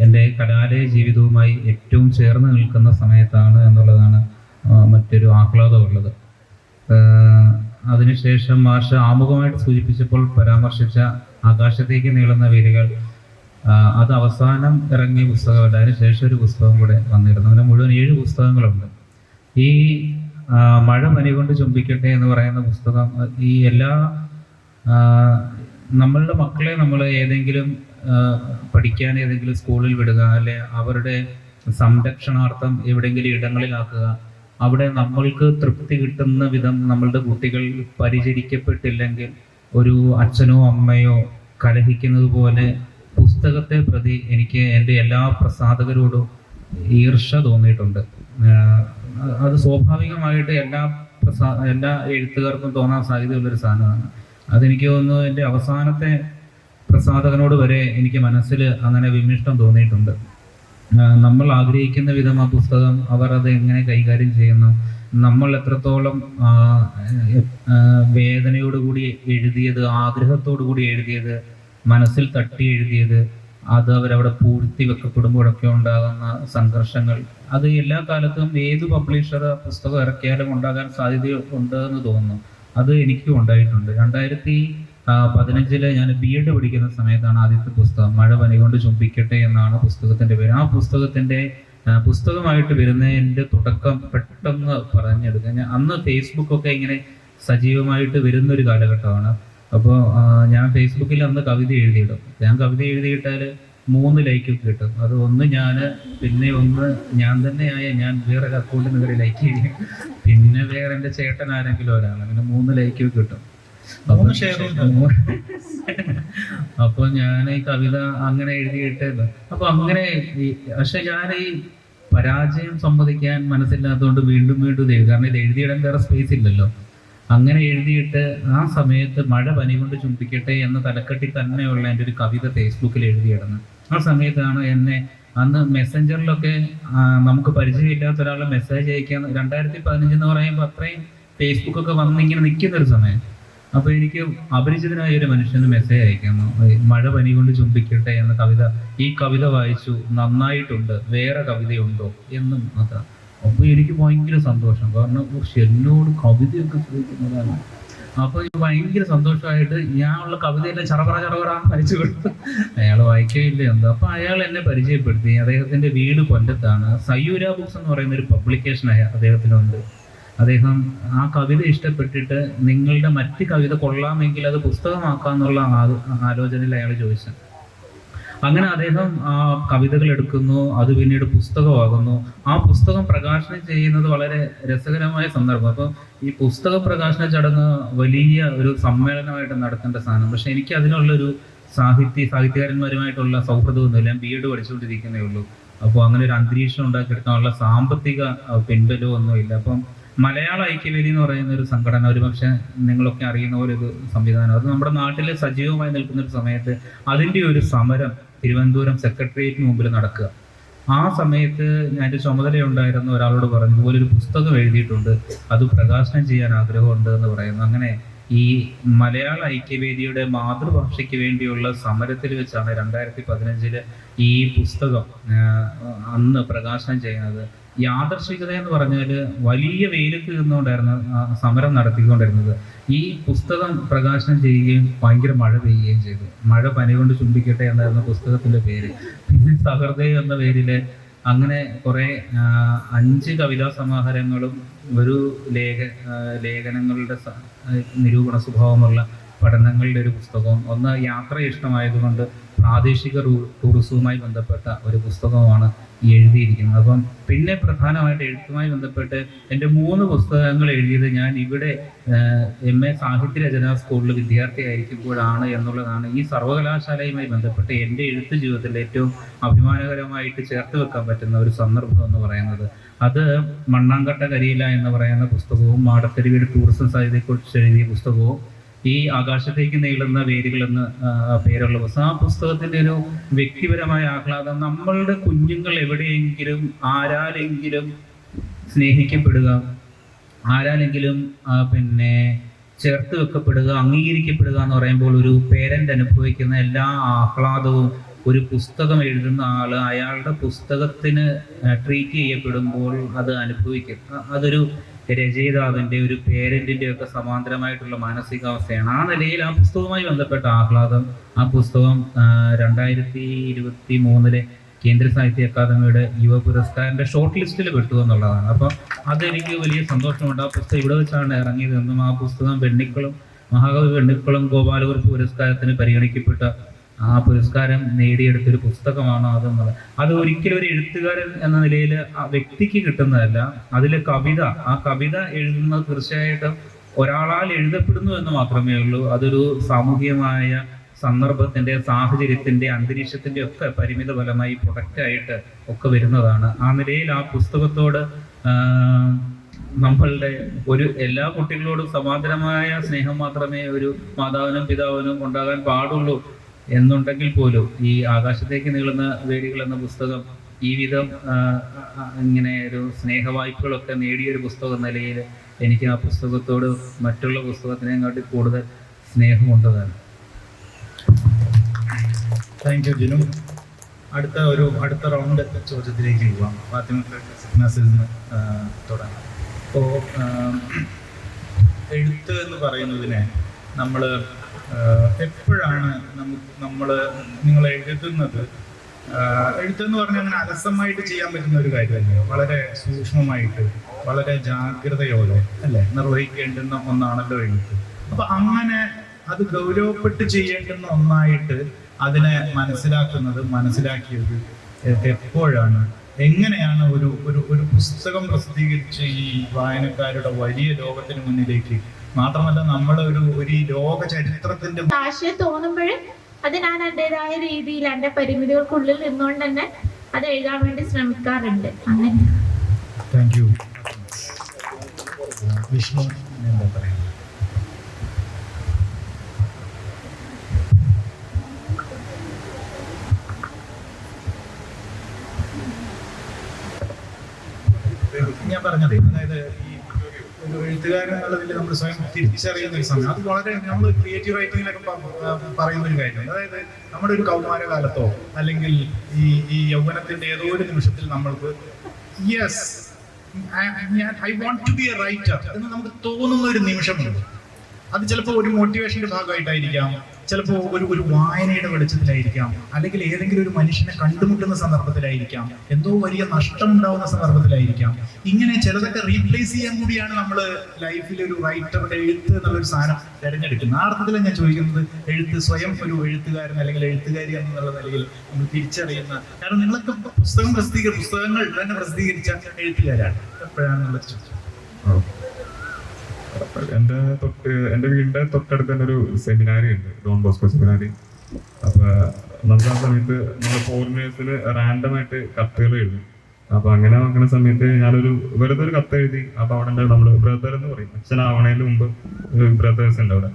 എൻ്റെ കലാലയ ജീവിതവുമായി ഏറ്റവും ചേർന്ന് നിൽക്കുന്ന സമയത്താണ് എന്നുള്ളതാണ് മറ്റൊരു ആഹ്ലാദമുള്ളത്. അതിനുശേഷം മാഷ് ആമുഖമായിട്ട് സൂചിപ്പിച്ചപ്പോൾ പരാമർശിച്ച ആകാശത്തേക്ക് നീളുന്ന വേരുകൾ, അത് അവസാനം ഇറങ്ങിയ പുസ്തകമല്ല, അതിനുശേഷം ഒരു പുസ്തകം കൂടെ വന്നിരുന്നു. അങ്ങനെ മുഴുവൻ 7 പുസ്തകങ്ങളുണ്ട്. ഈ മഴ പനി കൊണ്ട് ചുംബിക്കട്ടെ എന്ന് പറയുന്ന പുസ്തകം ഈ എല്ലാ നമ്മളുടെ മക്കളെ നമ്മൾ ഏതെങ്കിലും പഠിക്കാൻ ഏതെങ്കിലും സ്കൂളിൽ വിടുക, അല്ലെ അവരുടെ സംരക്ഷണാർത്ഥം എവിടെയെങ്കിലും ഇടങ്ങളിലാക്കുക, അവിടെ നമ്മൾക്ക് തൃപ്തി കിട്ടുന്ന വിധം നമ്മളുടെ കുട്ടികൾ പരിചരിക്കപ്പെട്ടില്ലെങ്കിൽ ഒരു അച്ഛനോ അമ്മയോ കലഹിക്കുന്നത് പോലെ പുസ്തകത്തെ പ്രതി എനിക്ക് എൻ്റെ എല്ലാ പ്രസാധകരോടും ഈർഷ തോന്നിയിട്ടുണ്ട്. അത് സ്വാഭാവികമായിട്ട് എല്ലാ എഴുത്തുകാർക്കും തോന്നാൻ സാധ്യതയുള്ളൊരു സാധനമാണ്. അതെനിക്ക് തോന്നുന്നു എൻ്റെ അവസാനത്തെ പ്രസാധകനോട് വരെ എനിക്ക് മനസ്സിൽ അങ്ങനെ വിമിഷ്ടം തോന്നിയിട്ടുണ്ട്. നമ്മൾ ആഗ്രഹിക്കുന്ന വിധം ആ പുസ്തകം അവർ അത് എങ്ങനെ കൈകാര്യം ചെയ്യുന്നു, നമ്മൾ എത്രത്തോളം വേദനയോടുകൂടി എഴുതിയത്, ആഗ്രഹത്തോടു കൂടി എഴുതിയത്, മനസ്സിൽ തട്ടി എഴുതിയത്, അത് അവരവിടെ പൂഴ്ത്തി വെക്കപ്പെടുമ്പോഴൊക്കെ ഉണ്ടാകുന്ന സംഘർഷങ്ങൾ, അത് എല്ലാ കാലത്തും ഏത് പബ്ലിഷർ പുസ്തകം ഇറക്കിയാലും ഉണ്ടാകാൻ സാധ്യതയുണ്ട് എന്ന് തോന്നുന്നു. അത് എനിക്കും ഉണ്ടായിട്ടുണ്ട്. 2015 ഞാൻ B.Ed പഠിക്കുന്ന സമയത്താണ് ആദ്യത്തെ പുസ്തകം മഴ പനി കൊണ്ട് ചുംബിക്കട്ടെ എന്നാണ് പുസ്തകത്തിൻ്റെ പേര്. ആ പുസ്തകമായിട്ട് വരുന്നതിൻ്റെ തുടക്കം പെട്ടെന്ന് പറഞ്ഞെടുക്കുക. അന്ന് ഫേസ്ബുക്കൊക്കെ ഇങ്ങനെ സജീവമായിട്ട് വരുന്നൊരു കാലഘട്ടമാണ്. അപ്പോൾ ഞാൻ ഫേസ്ബുക്കിൽ അന്ന് കവിത എഴുതിയിടും. ഞാൻ കവിത എഴുതിയിട്ടാൽ 3 ലൈക്ക് കിട്ടും. അത് ഒന്ന് ഞാൻ, പിന്നെ ഒന്ന് ഞാൻ തന്നെയായ ഞാൻ വേറൊരു അക്കൗണ്ടിൽ നിന്ന് ലൈക്ക് ചെയ്യും, പിന്നെ വേറെ എൻ്റെ ചേട്ടൻ ആരെങ്കിലും ഒരാൾ, അങ്ങനെ 3 ലൈക്ക് കിട്ടും. അപ്പൊ ഞാൻ ഈ കവിത അങ്ങനെ എഴുതിയിട്ട് അപ്പൊ അങ്ങനെ പക്ഷെ ഞാൻ ഈ പരാജയം സമ്മതിക്കാൻ മനസ്സില്ലാത്തതുകൊണ്ട് വീണ്ടും ഇത് എഴുതി. കാരണം ഇത് എഴുതിയിടാൻ വേറെ സ്പേസ് ഇല്ലല്ലോ. അങ്ങനെ എഴുതിയിട്ട് ആ സമയത്ത് മഴ പനി കൊണ്ട് ചുംബിക്കട്ടെ എന്ന തലക്കെട്ടി തന്നെയുള്ള എൻ്റെ ഒരു കവിത ഫേസ്ബുക്കിൽ എഴുതിയിടുന്നു. ആ സമയത്താണ് എന്നെ അന്ന് മെസ്സഞ്ചറിലൊക്കെ നമുക്ക് പരിചയമില്ലാത്ത ഒരാളെ മെസ്സേജ് അയക്കാൻ 2015 എന്ന് പറയുമ്പോൾ അത്രയും ഫേസ്ബുക്കൊക്കെ വന്നിങ്ങനെ നിൽക്കുന്നൊരു സമയം. അപ്പോൾ എനിക്ക് അപരിചിതനായ ഒരു മനുഷ്യന് മെസ്സേജ് അയക്കുന്നു, മഴ പനി കൊണ്ട് ചുംബിക്കട്ടെ എന്ന കവിത, ഈ കവിത വായിച്ചു, നന്നായിട്ടുണ്ട്, വേറെ കവിതയുണ്ടോ എന്നും അതാ. അപ്പോൾ എനിക്ക് ഭയങ്കര സന്തോഷം, കാരണം എന്നോട് കവിതയൊക്കെ ചോദിക്കുന്നതാണ്. അപ്പോൾ ഭയങ്കര സന്തോഷമായിട്ട് ഞാനുള്ള കവിതയെല്ലാം ചറപറ അയച്ചു കൊടുത്തു. അയാൾ വായിക്കുകയില്ല എന്തോ. അപ്പോൾ അയാൾ എന്നെ പരിചയപ്പെടുത്തി. അദ്ദേഹത്തിൻ്റെ വീട് കൊല്ലത്താണ്. സയൂര ബുക്സ് എന്ന് പറയുന്ന ഒരു പബ്ലിക്കേഷനായ അദ്ദേഹത്തിനുണ്ട്. അദ്ദേഹം ആ കവിത ഇഷ്ടപ്പെട്ടിട്ട് നിങ്ങളുടെ മറ്റ് കവിത കൊള്ളാമെങ്കിൽ അത് പുസ്തകമാക്കാന്നുള്ള ആലോചനയിൽ അയാൾ ചോദിച്ചു. അങ്ങനെ അദ്ദേഹം ആ കവിതകൾ എടുക്കുന്നു, അത് പിന്നീട് പുസ്തകമാകുന്നു. ആ പുസ്തകം പ്രകാശനം ചെയ്യുന്നത് വളരെ രസകരമായ സന്ദർഭം. അപ്പം ഈ പുസ്തക പ്രകാശന ചടങ്ങ് വലിയ ഒരു സമ്മേളനമായിട്ട് നടത്തേണ്ട സാധനം. പക്ഷെ എനിക്ക് അതിനുള്ളൊരു സാഹിത്യകാരന്മാരുമായിട്ടുള്ള സൗഹൃദമൊന്നുമില്ല. ഞാൻ BEd പഠിച്ചുകൊണ്ടിരിക്കുന്നേ ഉള്ളൂ. അപ്പോൾ അങ്ങനെ ഒരു അന്തരീക്ഷം ഉണ്ടാക്കിയെടുക്കാനുള്ള സാമ്പത്തിക പിൻബലവും ഒന്നുമില്ല. അപ്പം മലയാള ഐക്യവേദി എന്ന് പറയുന്ന ഒരു സംഘടന, ഒരുപക്ഷെ നിങ്ങളൊക്കെ അറിയുന്ന പോലെ ഒരു സംവിധാനം, അത് നമ്മുടെ നാട്ടിൽ സജീവമായി നിൽക്കുന്ന ഒരു സമയത്ത് അതിൻ്റെ ഒരു സമരം തിരുവനന്തപുരം സെക്രട്ടേറിയറ്റിന് മുമ്പിൽ നടക്കുക. ആ സമയത്ത് ഞാൻ എൻ്റെ ചുമതലയുണ്ടായിരുന്ന ഒരാളോട് പറഞ്ഞു, ഇതുപോലെ ഒരു പുസ്തകം എഴുതിയിട്ടുണ്ട്, അത് പ്രകാശനം ചെയ്യാൻ ആഗ്രഹമുണ്ട് എന്ന് പറയുന്നു. അങ്ങനെ ഈ മലയാള ഐക്യവേദിയുടെ മാതൃഭാഷയ്ക്ക് വേണ്ടിയുള്ള സമരത്തിൽ വെച്ചാണ് 2015 ഈ പുസ്തകം അന്ന് പ്രകാശനം ചെയ്യുന്നത്. യാദർശികത എന്ന് പറഞ്ഞാൽ വലിയ വെയിലത്ത് നിന്നുകൊണ്ടായിരുന്നു സമരം നടത്തിക്കൊണ്ടിരുന്നത്. ഈ പുസ്തകം പ്രകാശനം ചെയ്യുകയും ഭയങ്കര മഴ പെയ്യുകയും ചെയ്തു. മഴ പനി കൊണ്ട് ചുംബിക്കട്ടെ എന്നായിരുന്നു പുസ്തകത്തിൻ്റെ പേര്. പിന്നെ സഹൃദയം എന്ന പേരിൽ അങ്ങനെ കുറേ 5 കവിതാ സമാഹാരങ്ങളും ഒരു ലേഖനങ്ങളുടെ നിരൂപണ സ്വഭാവമുള്ള പഠനങ്ങളുടെ ഒരു പുസ്തകവും, ഒന്ന് യാത്ര ഇഷ്ടമായതുകൊണ്ട് പ്രാദേശിക ടൂറിസവുമായി ബന്ധപ്പെട്ട ഒരു പുസ്തകമാണ് എഴുതിയിരിക്കുന്നത്. അപ്പം പിന്നെ പ്രധാനമായിട്ട് എഴുത്തുമായി ബന്ധപ്പെട്ട് എൻ്റെ 3 പുസ്തകങ്ങൾ എഴുതിയത് ഞാൻ ഇവിടെ MA സാഹിത്യ രചനാ സ്കൂളിൽ വിദ്യാർത്ഥിയായിരിക്കുമ്പോഴാണ് എന്നുള്ളതാണ് ഈ സർവകലാശാലയുമായി ബന്ധപ്പെട്ട് എൻ്റെ എഴുത്ത് ജീവിതത്തിൽ ഏറ്റവും അഭിമാനകരമായിട്ട് ചേർത്ത് വെക്കാൻ പറ്റുന്ന ഒരു സന്ദർഭം എന്ന് പറയുന്നത്. അത് മണ്ണാങ്കട്ട കരിയില എന്ന് പറയുന്ന പുസ്തകവും മാടത്തരുവിയുടെ ടൂറിസം സാധ്യതയെക്കുറിച്ച് എഴുതിയ പുസ്തകവും ഈ ആകാശത്തേക്ക് നീളുന്ന വേരുകൾ എന്ന് പേരുള്ള പുസ്തകം. ആ പുസ്തകത്തിൻ്റെ ഒരു വ്യക്തിപരമായ ആഹ്ലാദം, നമ്മളുടെ കുഞ്ഞുങ്ങൾ എവിടെയെങ്കിലും ആരാലെങ്കിലും സ്നേഹിക്കപ്പെടുക, ആരാലെങ്കിലും പിന്നെ ചേർത്ത് വെക്കപ്പെടുക, അംഗീകരിക്കപ്പെടുക എന്ന് പറയുമ്പോൾ ഒരു പേരൻ്റ് അനുഭവിക്കുന്ന എല്ലാ ആഹ്ലാദവും ഒരു പുസ്തകം എഴുതുന്ന ആൾ അയാളുടെ പുസ്തകത്തിന് ട്രീറ്റ് ചെയ്യപ്പെടുമ്പോൾ അത് അനുഭവിക്കും. അതൊരു രചയിതാവിൻ്റെ ഒരു പേരൻറ്റിൻ്റെ ഒക്കെ സമാന്തരമായിട്ടുള്ള മാനസികാവസ്ഥയാണ്. ആ നിലയിൽ ആ പുസ്തകവുമായി ബന്ധപ്പെട്ട ആഹ്ലാദം, ആ പുസ്തകം 2023 കേന്ദ്ര സാഹിത്യ അക്കാദമിയുടെ യുവ പുരസ്കാരൻ്റെ ഷോർട്ട് ലിസ്റ്റിൽ പെട്ടു എന്നുള്ളതാണ്. അപ്പം അതെനിക്ക് വലിയ സന്തോഷമുണ്ട്. ആ പുസ്തകം ഇവിടെ വെച്ചാണ് ഇറങ്ങിയതെന്നും ആ പുസ്തകം മഹാകവി വെണ്ണിക്കുളം ഗോപാലകുറുപ്പ് പുരസ്കാരത്തിന് പരിഗണിക്കപ്പെട്ട ആ പുരസ്കാരം നേടിയെടുത്തൊരു പുസ്തകമാണ് അതെന്നുള്ളത്. അത് ഒരിക്കലും ഒരു എഴുത്തുകാരൻ എന്ന നിലയിൽ ആ വ്യക്തിക്ക് കിട്ടുന്നതല്ല. അതിലെ ആ കവിത എഴുതുന്നത് തീർച്ചയായിട്ടും ഒരാളാൽ എഴുതപ്പെടുന്നു എന്ന് മാത്രമേ ഉള്ളൂ. അതൊരു സാമൂഹികമായ സന്ദർഭത്തിൻ്റെ, സാഹചര്യത്തിൻ്റെ, അന്തരീക്ഷത്തിൻ്റെ ഒക്കെ പരിമിത ഫലമായി പ്രൊഡക്റ്റായിട്ട് ഒക്കെ വരുന്നതാണ്. ആ നിലയിൽ ആ പുസ്തകത്തോട് നമ്മളുടെ എല്ലാ കുട്ടികളോടും സമാന്തരമായ സ്നേഹം മാത്രമേ ഒരു മാതാവിനും പിതാവിനും ഉണ്ടാകാൻ പാടുള്ളൂ എന്നുണ്ടെങ്കിൽ പോലും ഈ ആകാശത്തേക്ക് നീളുന്ന വേരുകൾ എന്ന പുസ്തകം ഈ വിധം ഇങ്ങനെ ഒരു സ്നേഹവായ്പകളൊക്കെ നേടിയൊരു പുസ്തകം എന്ന നിലയിൽ എനിക്ക് ആ പുസ്തകത്തോട് മറ്റുള്ള പുസ്തകത്തിനെക്കാട്ടി കൂടുതൽ സ്നേഹമുണ്ടതാണ്. Thank you Jinu. അടുത്ത റൗണ്ട് ചോദ്യത്തിലേക്ക് പോവാം. ഫാത്തിമസിൽ നിന്ന് തുടങ്ങാം. അപ്പോൾ എഴുത്ത് എന്ന് പറയുന്നതിനെ നമ്മൾ എപ്പോഴാണ് നിങ്ങൾ എഴുതുന്നത്? എഴുത്തെന്ന് പറഞ്ഞാൽ അങ്ങനെ അലസമായിട്ട് ചെയ്യാൻ പറ്റുന്ന ഒരു കാര്യമല്ലയോ, വളരെ സൂക്ഷ്മമായിട്ട് വളരെ ജാഗ്രതയോടെ അല്ലേ നിർവഹിക്കേണ്ടുന്ന ഒന്നാണല്ലോ എഴുത്ത്. അപ്പൊ അങ്ങനെ അത് ഗൗരവപ്പെട്ട് ചെയ്യേണ്ടുന്ന ഒന്നായിട്ട് അതിനെ മനസ്സിലാക്കിയത് എപ്പോഴാണ്? എങ്ങനെയാണ് ഒരു പുസ്തകം പ്രസിദ്ധീകരിച്ച് ഈ വായനക്കാരുടെ വലിയ ലോകത്തിന് മുന്നിലേക്ക്, മാത്രമല്ല നമ്മുടെ ഒരു ലോക ചരിത്രത്തിന്റെ ആശയം തോന്നുമ്പോൾ അത് ഞാൻ എൻ്റെതായ രീതിയിൽ എൻ്റെ പരിമിതികൾക്കുള്ളിൽ നിന്നുകൊണ്ട് തന്നെ അത് എഴുതാൻ വേണ്ടി ശ്രമിക്കാറുണ്ട്. അങ്ങനെ. Thank you. വിഷ്ണു എന്താ പറയുക? ഞാൻ പറഞ്ഞതേ, അതായത് ഈ ഒരു എഴുത്തുകാരൻ എന്നുള്ളതിൽ നമ്മൾ സ്വയം തിരിച്ചറിയുന്ന ഒരു സമയം. അത് വളരെ നമ്മൾ ക്രിയേറ്റീവ് റൈറ്റിങ്ങിലൊക്കെ പറയുന്ന ഒരു കാര്യമാണ്. അതായത് നമ്മുടെ ഒരു കൗമാരകാലത്തോ അല്ലെങ്കിൽ ഈ യൗവനത്തിന്റെ ഏതോ ഒരു നിമിഷത്തിൽ നമ്മൾക്ക് yes I want to be a writer എന്ന് നമുക്ക് തോന്നുന്ന ഒരു നിമിഷമുണ്ട്. അത് ചിലപ്പോൾ ഒരു മോട്ടിവേഷന്റെ ഭാഗമായിട്ടായിരിക്കാം, ചിലപ്പോൾ ഒരു വായനയുടെ വെളിച്ചത്തിലായിരിക്കാം, അല്ലെങ്കിൽ ഏതെങ്കിലും ഒരു മനുഷ്യനെ കണ്ടുമുട്ടുന്ന സന്ദർഭത്തിലായിരിക്കാം, എന്തോ വലിയ നഷ്ടം ഉണ്ടാവുന്ന സന്ദർഭത്തിലായിരിക്കാം. ഇങ്ങനെ ചിലതൊക്കെ റീപ്ലേസ് ചെയ്യാൻ കൂടിയാണ് നമ്മൾ ലൈഫിൽ ഒരു റൈറ്ററുടെ എഴുത്ത് എന്നുള്ളൊരു സാധനം തിരഞ്ഞെടുക്കുന്നത്. ആ അർത്ഥത്തിലാണ് ഞാൻ ചോദിക്കുന്നത്, എഴുത്ത് സ്വയം ഒരു എഴുത്തുകാരൻ അല്ലെങ്കിൽ എഴുത്തുകാരി എന്നുള്ള നിലയിൽ നമ്മൾ തിരിച്ചറിയുന്ന, കാരണം നിങ്ങളൊക്കെ പുസ്തകങ്ങൾ തന്നെ പ്രസിദ്ധീകരിച്ച എഴുത്തുകാരാണ്, എപ്പോഴാണെന്നുള്ളത് ചോദിച്ചു. എന്റെ വീടിന്റെ തൊട്ടടുത്ത് തന്നെ ഒരു സെമിനാരി ഉണ്ട്, ഡോൺ ബോസ്കോ സെമിനാരി. അപ്പൊ നമുക്ക് ആ സമയത്ത് നമ്മൾ ഫോറിനേഴ്സിന് റാൻഡമായിട്ട് കത്തുകൾ എഴുതും. അപ്പൊ അങ്ങനെ നോക്കുന്ന സമയത്ത് ഞാനൊരു വെറുതെ ഒരു കത്ത് എഴുതി. അപ്പൊ അവിടെ നമ്മള് ബ്രദർ എന്ന് പറയും, അച്ഛനാവണേന് മുമ്പ് ബ്രദേഴ്സ് ഉണ്ട് അവിടെ.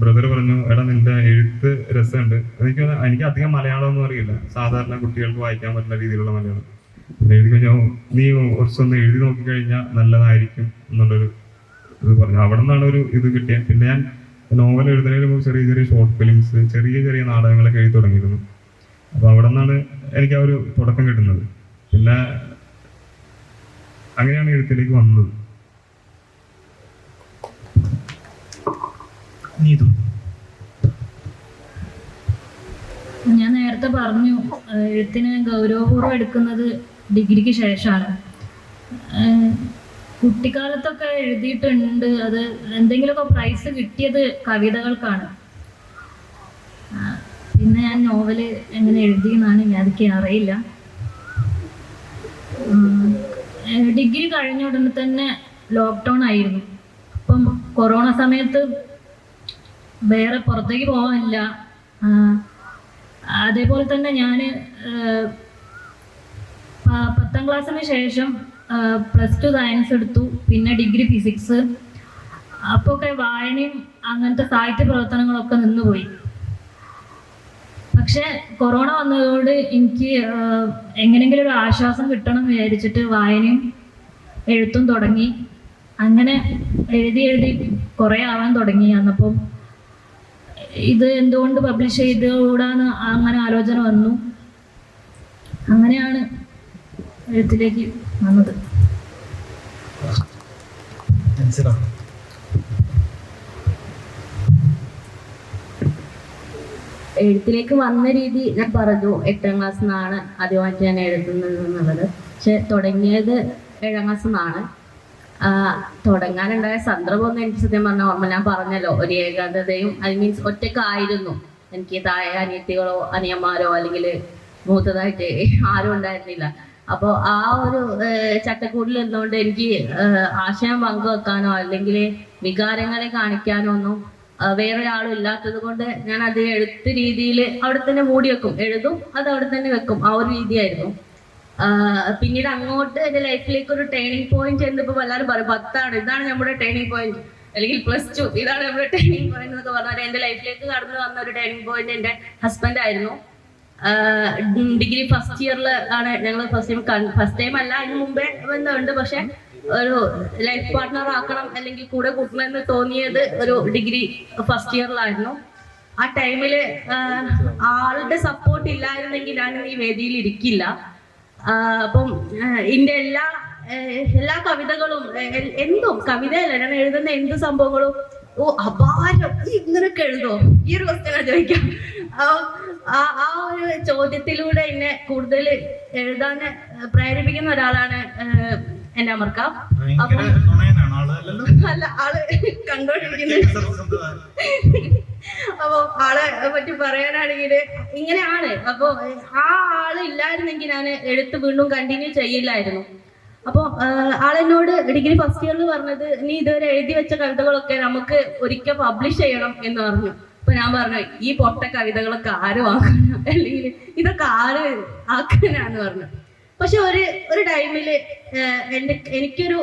ബ്രദർ പറഞ്ഞു, എടാ നിന്റെ എഴുത്ത് രസമുണ്ട്. എനിക്ക് അധികം മലയാളം ഒന്നും അറിയില്ല, സാധാരണ കുട്ടികൾക്ക് വായിക്കാൻ പറ്റുന്ന രീതിയിലുള്ള മലയാളം. എഴുതി കഴിഞ്ഞാൽ നീ കുറച്ചൊന്ന് എഴുതി നോക്കിക്കഴിഞ്ഞാൽ നല്ലതായിരിക്കും എന്നുള്ളൊരു ഇത് പറഞ്ഞു. അവിടെ നിന്നാണ് ഒരു ഇത് കിട്ടിയത്. പിന്നെ ഞാൻ നോവൽ എഴുതുന്നതിന് മുമ്പ് ചെറിയ ചെറിയ ഷോർട്ട് ഫിലിംസ്, ചെറിയ ചെറിയ നാടകങ്ങളൊക്കെ എഴുതി തുടങ്ങിയിരുന്നു. അപ്പൊ അവിടെ നിന്നാണ് എനിക്ക് ആ ഒരു തുടക്കം കിട്ടുന്നത്. പിന്നെ അങ്ങനെയാണ് എഴുത്തിലേക്ക് വന്നത്. ഞാൻ നേരത്തെ പറഞ്ഞു, എഴുത്തിനെ ഗൗരവപൂർവ്വം എടുക്കുന്നത് ഡിഗ്രിക്ക് ശേഷമാണ്. കുട്ടിക്കാലത്തൊക്കെ എഴുതിയിട്ടുണ്ട്. അത് എന്തെങ്കിലുമൊക്കെ പ്രൈസ് കിട്ടിയത് കവിതകൾക്കാണ്. പിന്നെ ഞാൻ നോവല് എങ്ങനെ എഴുതിയെന്നാണ് എനിക്ക് അറിയില്ല. ഡിഗ്രി കഴിഞ്ഞ ഉടനെ തന്നെ ലോക്ക്ഡൗൺ ആയിരുന്നു. അപ്പം കൊറോണ സമയത്ത് വേറെ പുറത്തേക്ക് പോകാനില്ല. അതേപോലെ തന്നെ ഞാൻ 10ാം ക്ലാസ്സിന് ശേഷം +2 സയൻസ് എടുത്തു, പിന്നെ ഡിഗ്രി ഫിസിക്സ്. അപ്പോൾ ഒക്കെ വായനയും അങ്ങനത്തെ സാഹിത്യ പ്രവർത്തനങ്ങളൊക്കെ നിന്നുപോയി. പക്ഷെ കൊറോണ വന്നതോട് എനിക്ക് എങ്ങനെയെങ്കിലും ഒരു ആശ്വാസം കിട്ടണം എന്ന് വിചാരിച്ചിട്ട് വായനയും എഴുത്തും തുടങ്ങി. അങ്ങനെ എഴുതി കുറേ ആവാൻ തുടങ്ങി. അന്നപ്പം ഇത് എന്തുകൊണ്ട് പബ്ലിഷ് ചെയ്തുകൂടാന്ന് അങ്ങനെ ആലോചന വന്നു. അങ്ങനെയാണ് എഴുത്തിലേക്ക് വന്നത്. എഴുത്തിലേക്ക് വന്ന രീതി ഞാൻ പറഞ്ഞു, 8ാം ക്ലാസ്സിൽ നിന്നാണ് ആദ്യമായിട്ട് ഞാൻ എഴുതുന്നത് എന്നുള്ളത്. പക്ഷെ തുടങ്ങിയത് 7ാം ക്ലാസ്സിൽ നിന്നാണ്. തുടങ്ങാനുണ്ടായ സന്ദർഭമൊന്നും എനിക്ക് സത്യം പറഞ്ഞാൽ ഓർമ്മ. ഞാൻ പറഞ്ഞല്ലോ, ഒരു ഏകാന്തതയും, ഐ മീൻസ് ഒറ്റക്കായിരുന്നു. എനിക്ക് താഴെ അനിയത്തികളോ അനിയന്മാരോ അല്ലെങ്കിൽ മൂത്തതായിട്ട് ആരും ഉണ്ടായിരുന്നില്ല. അപ്പോൾ ആ ഒരു ചട്ടക്കൂടിൽ നിന്നുകൊണ്ട് എനിക്ക് ആശയം പങ്കുവെക്കാനോ അല്ലെങ്കിൽ വികാരങ്ങളെ കാണിക്കാനോ ഒന്നും വേറൊരാളും ഇല്ലാത്തത് കൊണ്ട് ഞാൻ അത് എഴുത്ത് രീതിയിൽ അവിടെ തന്നെ മൂടി വെക്കും, എഴുതും, അത് അവിടെ തന്നെ വെക്കും. ആ ഒരു രീതിയായിരുന്നു. പിന്നീട് അങ്ങോട്ട് എൻ്റെ ലൈഫിലേക്ക് ഒരു ടേണിംഗ് പോയിന്റ് എന്നിപ്പോൾ എല്ലാവരും പറയും 10ആണ്, ഇതാണ് നമ്മുടെ ടേണിംഗ് പോയിന്റ്, അല്ലെങ്കിൽ +2 ഇതാണ് നമ്മുടെ ടേണിംഗ് പോയിന്റ് എന്നൊക്കെ പറഞ്ഞാൽ എൻ്റെ ലൈഫിലേക്ക് കടന്നു വന്ന ഒരു ടേണിംഗ് പോയിന്റ് എൻ്റെ ഹസ്ബൻഡ് ആയിരുന്നു. ഡിഗ്രി ഫസ്റ്റ് ഇയറിൽ ആണ് ഞങ്ങൾ ഫസ്റ്റ് ടൈം അല്ല, അതിന് മുമ്പേ ബന്ധമുണ്ട്. പക്ഷെ ഒരു ലൈഫ് പാർട്ട്ണർ ആക്കണം അല്ലെങ്കിൽ കൂടെ കൂട്ടണമെന്ന് തോന്നിയത് ഒരു ഡിഗ്രി ഫസ്റ്റ് ഇയറിലായിരുന്നു. ആ ടൈമില് ആളുടെ സപ്പോർട്ട് ഇല്ലായിരുന്നെങ്കിൽ ഞാൻ ഈ വേദിയിൽ ഇരിക്കില്ല. അപ്പം എൻ്റെ എല്ലാ കവിതകളും എന്തും കവിതയല്ല, ഞാൻ എഴുതുന്ന എന്ത് സംഭവങ്ങളും അപാരം, ഇങ്ങനൊക്കെ എഴുതോ, ഈ ഒരു ക്വസ്റ്റ്യനാ ചോദിക്കാം. ആ ഒരു ചോദ്യത്തിലൂടെ എന്നെ കൂടുതൽ എഴുതാൻ പ്രേരിപ്പിക്കുന്ന ഒരാളാണ് എന്റെ അമർക്ക. അല്ല, ആള് കണ്ടോണ്ടിരിക്കുന്നത്. അപ്പൊ ആളെ പറ്റി പറയാനാണെങ്കിൽ ഇങ്ങനെയാണ്. അപ്പൊ ആ ആള് ഇല്ലായിരുന്നെങ്കിൽ ഞാൻ എഴുത്ത് വീണ്ടും കണ്ടിന്യൂ ചെയ്യില്ലായിരുന്നു. അപ്പോൾ ആളെന്നോട് ഡിഗ്രി ഫസ്റ്റ് ഇയറിൽ പറഞ്ഞത്, നീ ഇതുവരെ എഴുതി വെച്ച കവിതകളൊക്കെ നമുക്ക് ഒരിക്കൽ പബ്ലിഷ് ചെയ്യണം എന്ന് പറഞ്ഞു. അപ്പൊ ഞാൻ പറഞ്ഞു, ഈ പൊട്ട കവിതകളൊക്കെ ആര് വാങ്ങണം, അല്ലെങ്കിൽ ഇതൊക്കെ ആര് ആക്കാനാന്ന് പറഞ്ഞു. പക്ഷെ ഒരു ടൈമില് എനിക്കൊരു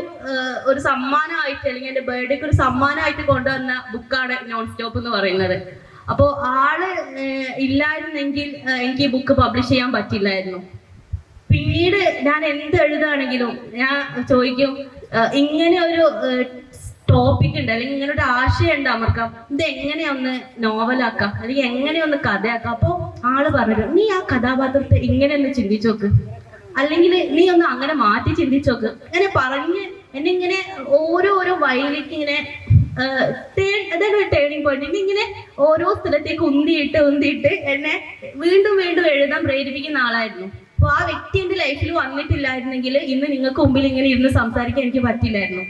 സമ്മാനമായിട്ട്, അല്ലെങ്കിൽ എൻ്റെ ബർത്ത്ഡേക്ക് ഒരു സമ്മാനമായിട്ട് കൊണ്ടുവന്ന ബുക്കാണ് നോൺ സ്റ്റോപ്പ് എന്ന് പറയുന്നത്. അപ്പോൾ ആള് ഇല്ലായിരുന്നെങ്കിൽ എനിക്ക് ഈ ബുക്ക് പബ്ലിഷ് ചെയ്യാൻ പറ്റില്ലായിരുന്നു. പിന്നീട് ഞാൻ എന്ത് എഴുതുകയാണെങ്കിലും ഞാൻ ചോദിക്കും, ഇങ്ങനെ ഒരു ടോപ്പിക് ഉണ്ട്, അല്ലെങ്കിൽ ഇങ്ങനെ ഒരു ആശയം ഉണ്ട് അമർക്കാം, ഇത് എങ്ങനെയൊന്ന് നോവലാക്കാം അല്ലെങ്കിൽ എങ്ങനെയൊന്ന് കഥയാക്കാം. അപ്പോൾ ആള് പറഞ്ഞു, നീ ആ കഥാപാത്രത്തെ ഇങ്ങനെ ഒന്ന് ചിന്തിച്ചു നോക്ക്, അല്ലെങ്കിൽ നീ ഒന്ന് അങ്ങനെ മാറ്റി ചിന്തിച്ചു നോക്ക്. ഇങ്ങനെ പറഞ്ഞ് എന്നെ ഇങ്ങനെ ഓരോ വഴിയിലേക്ക് ഇങ്ങനെ അതാണ് ഒരു ടേണിംഗ് പോയിന്റ്. ഇങ്ങനെ ഓരോ സ്ഥലത്തേക്ക് ഉന്തിയിട്ട് എന്നെ വീണ്ടും എഴുതാൻ പ്രേരിപ്പിക്കുന്ന ആളായിരുന്നു. അപ്പോൾ ആ വ്യക്തി എന്റെ ലൈഫിൽ വന്നിട്ടില്ലായിരുന്നെങ്കിൽ ഇന്ന് നിങ്ങൾക്ക് മുമ്പിൽ ഇങ്ങനെ ഇരുന്ന് സംസാരിക്കാൻ എനിക്ക് പറ്റില്ലായിരുന്നു.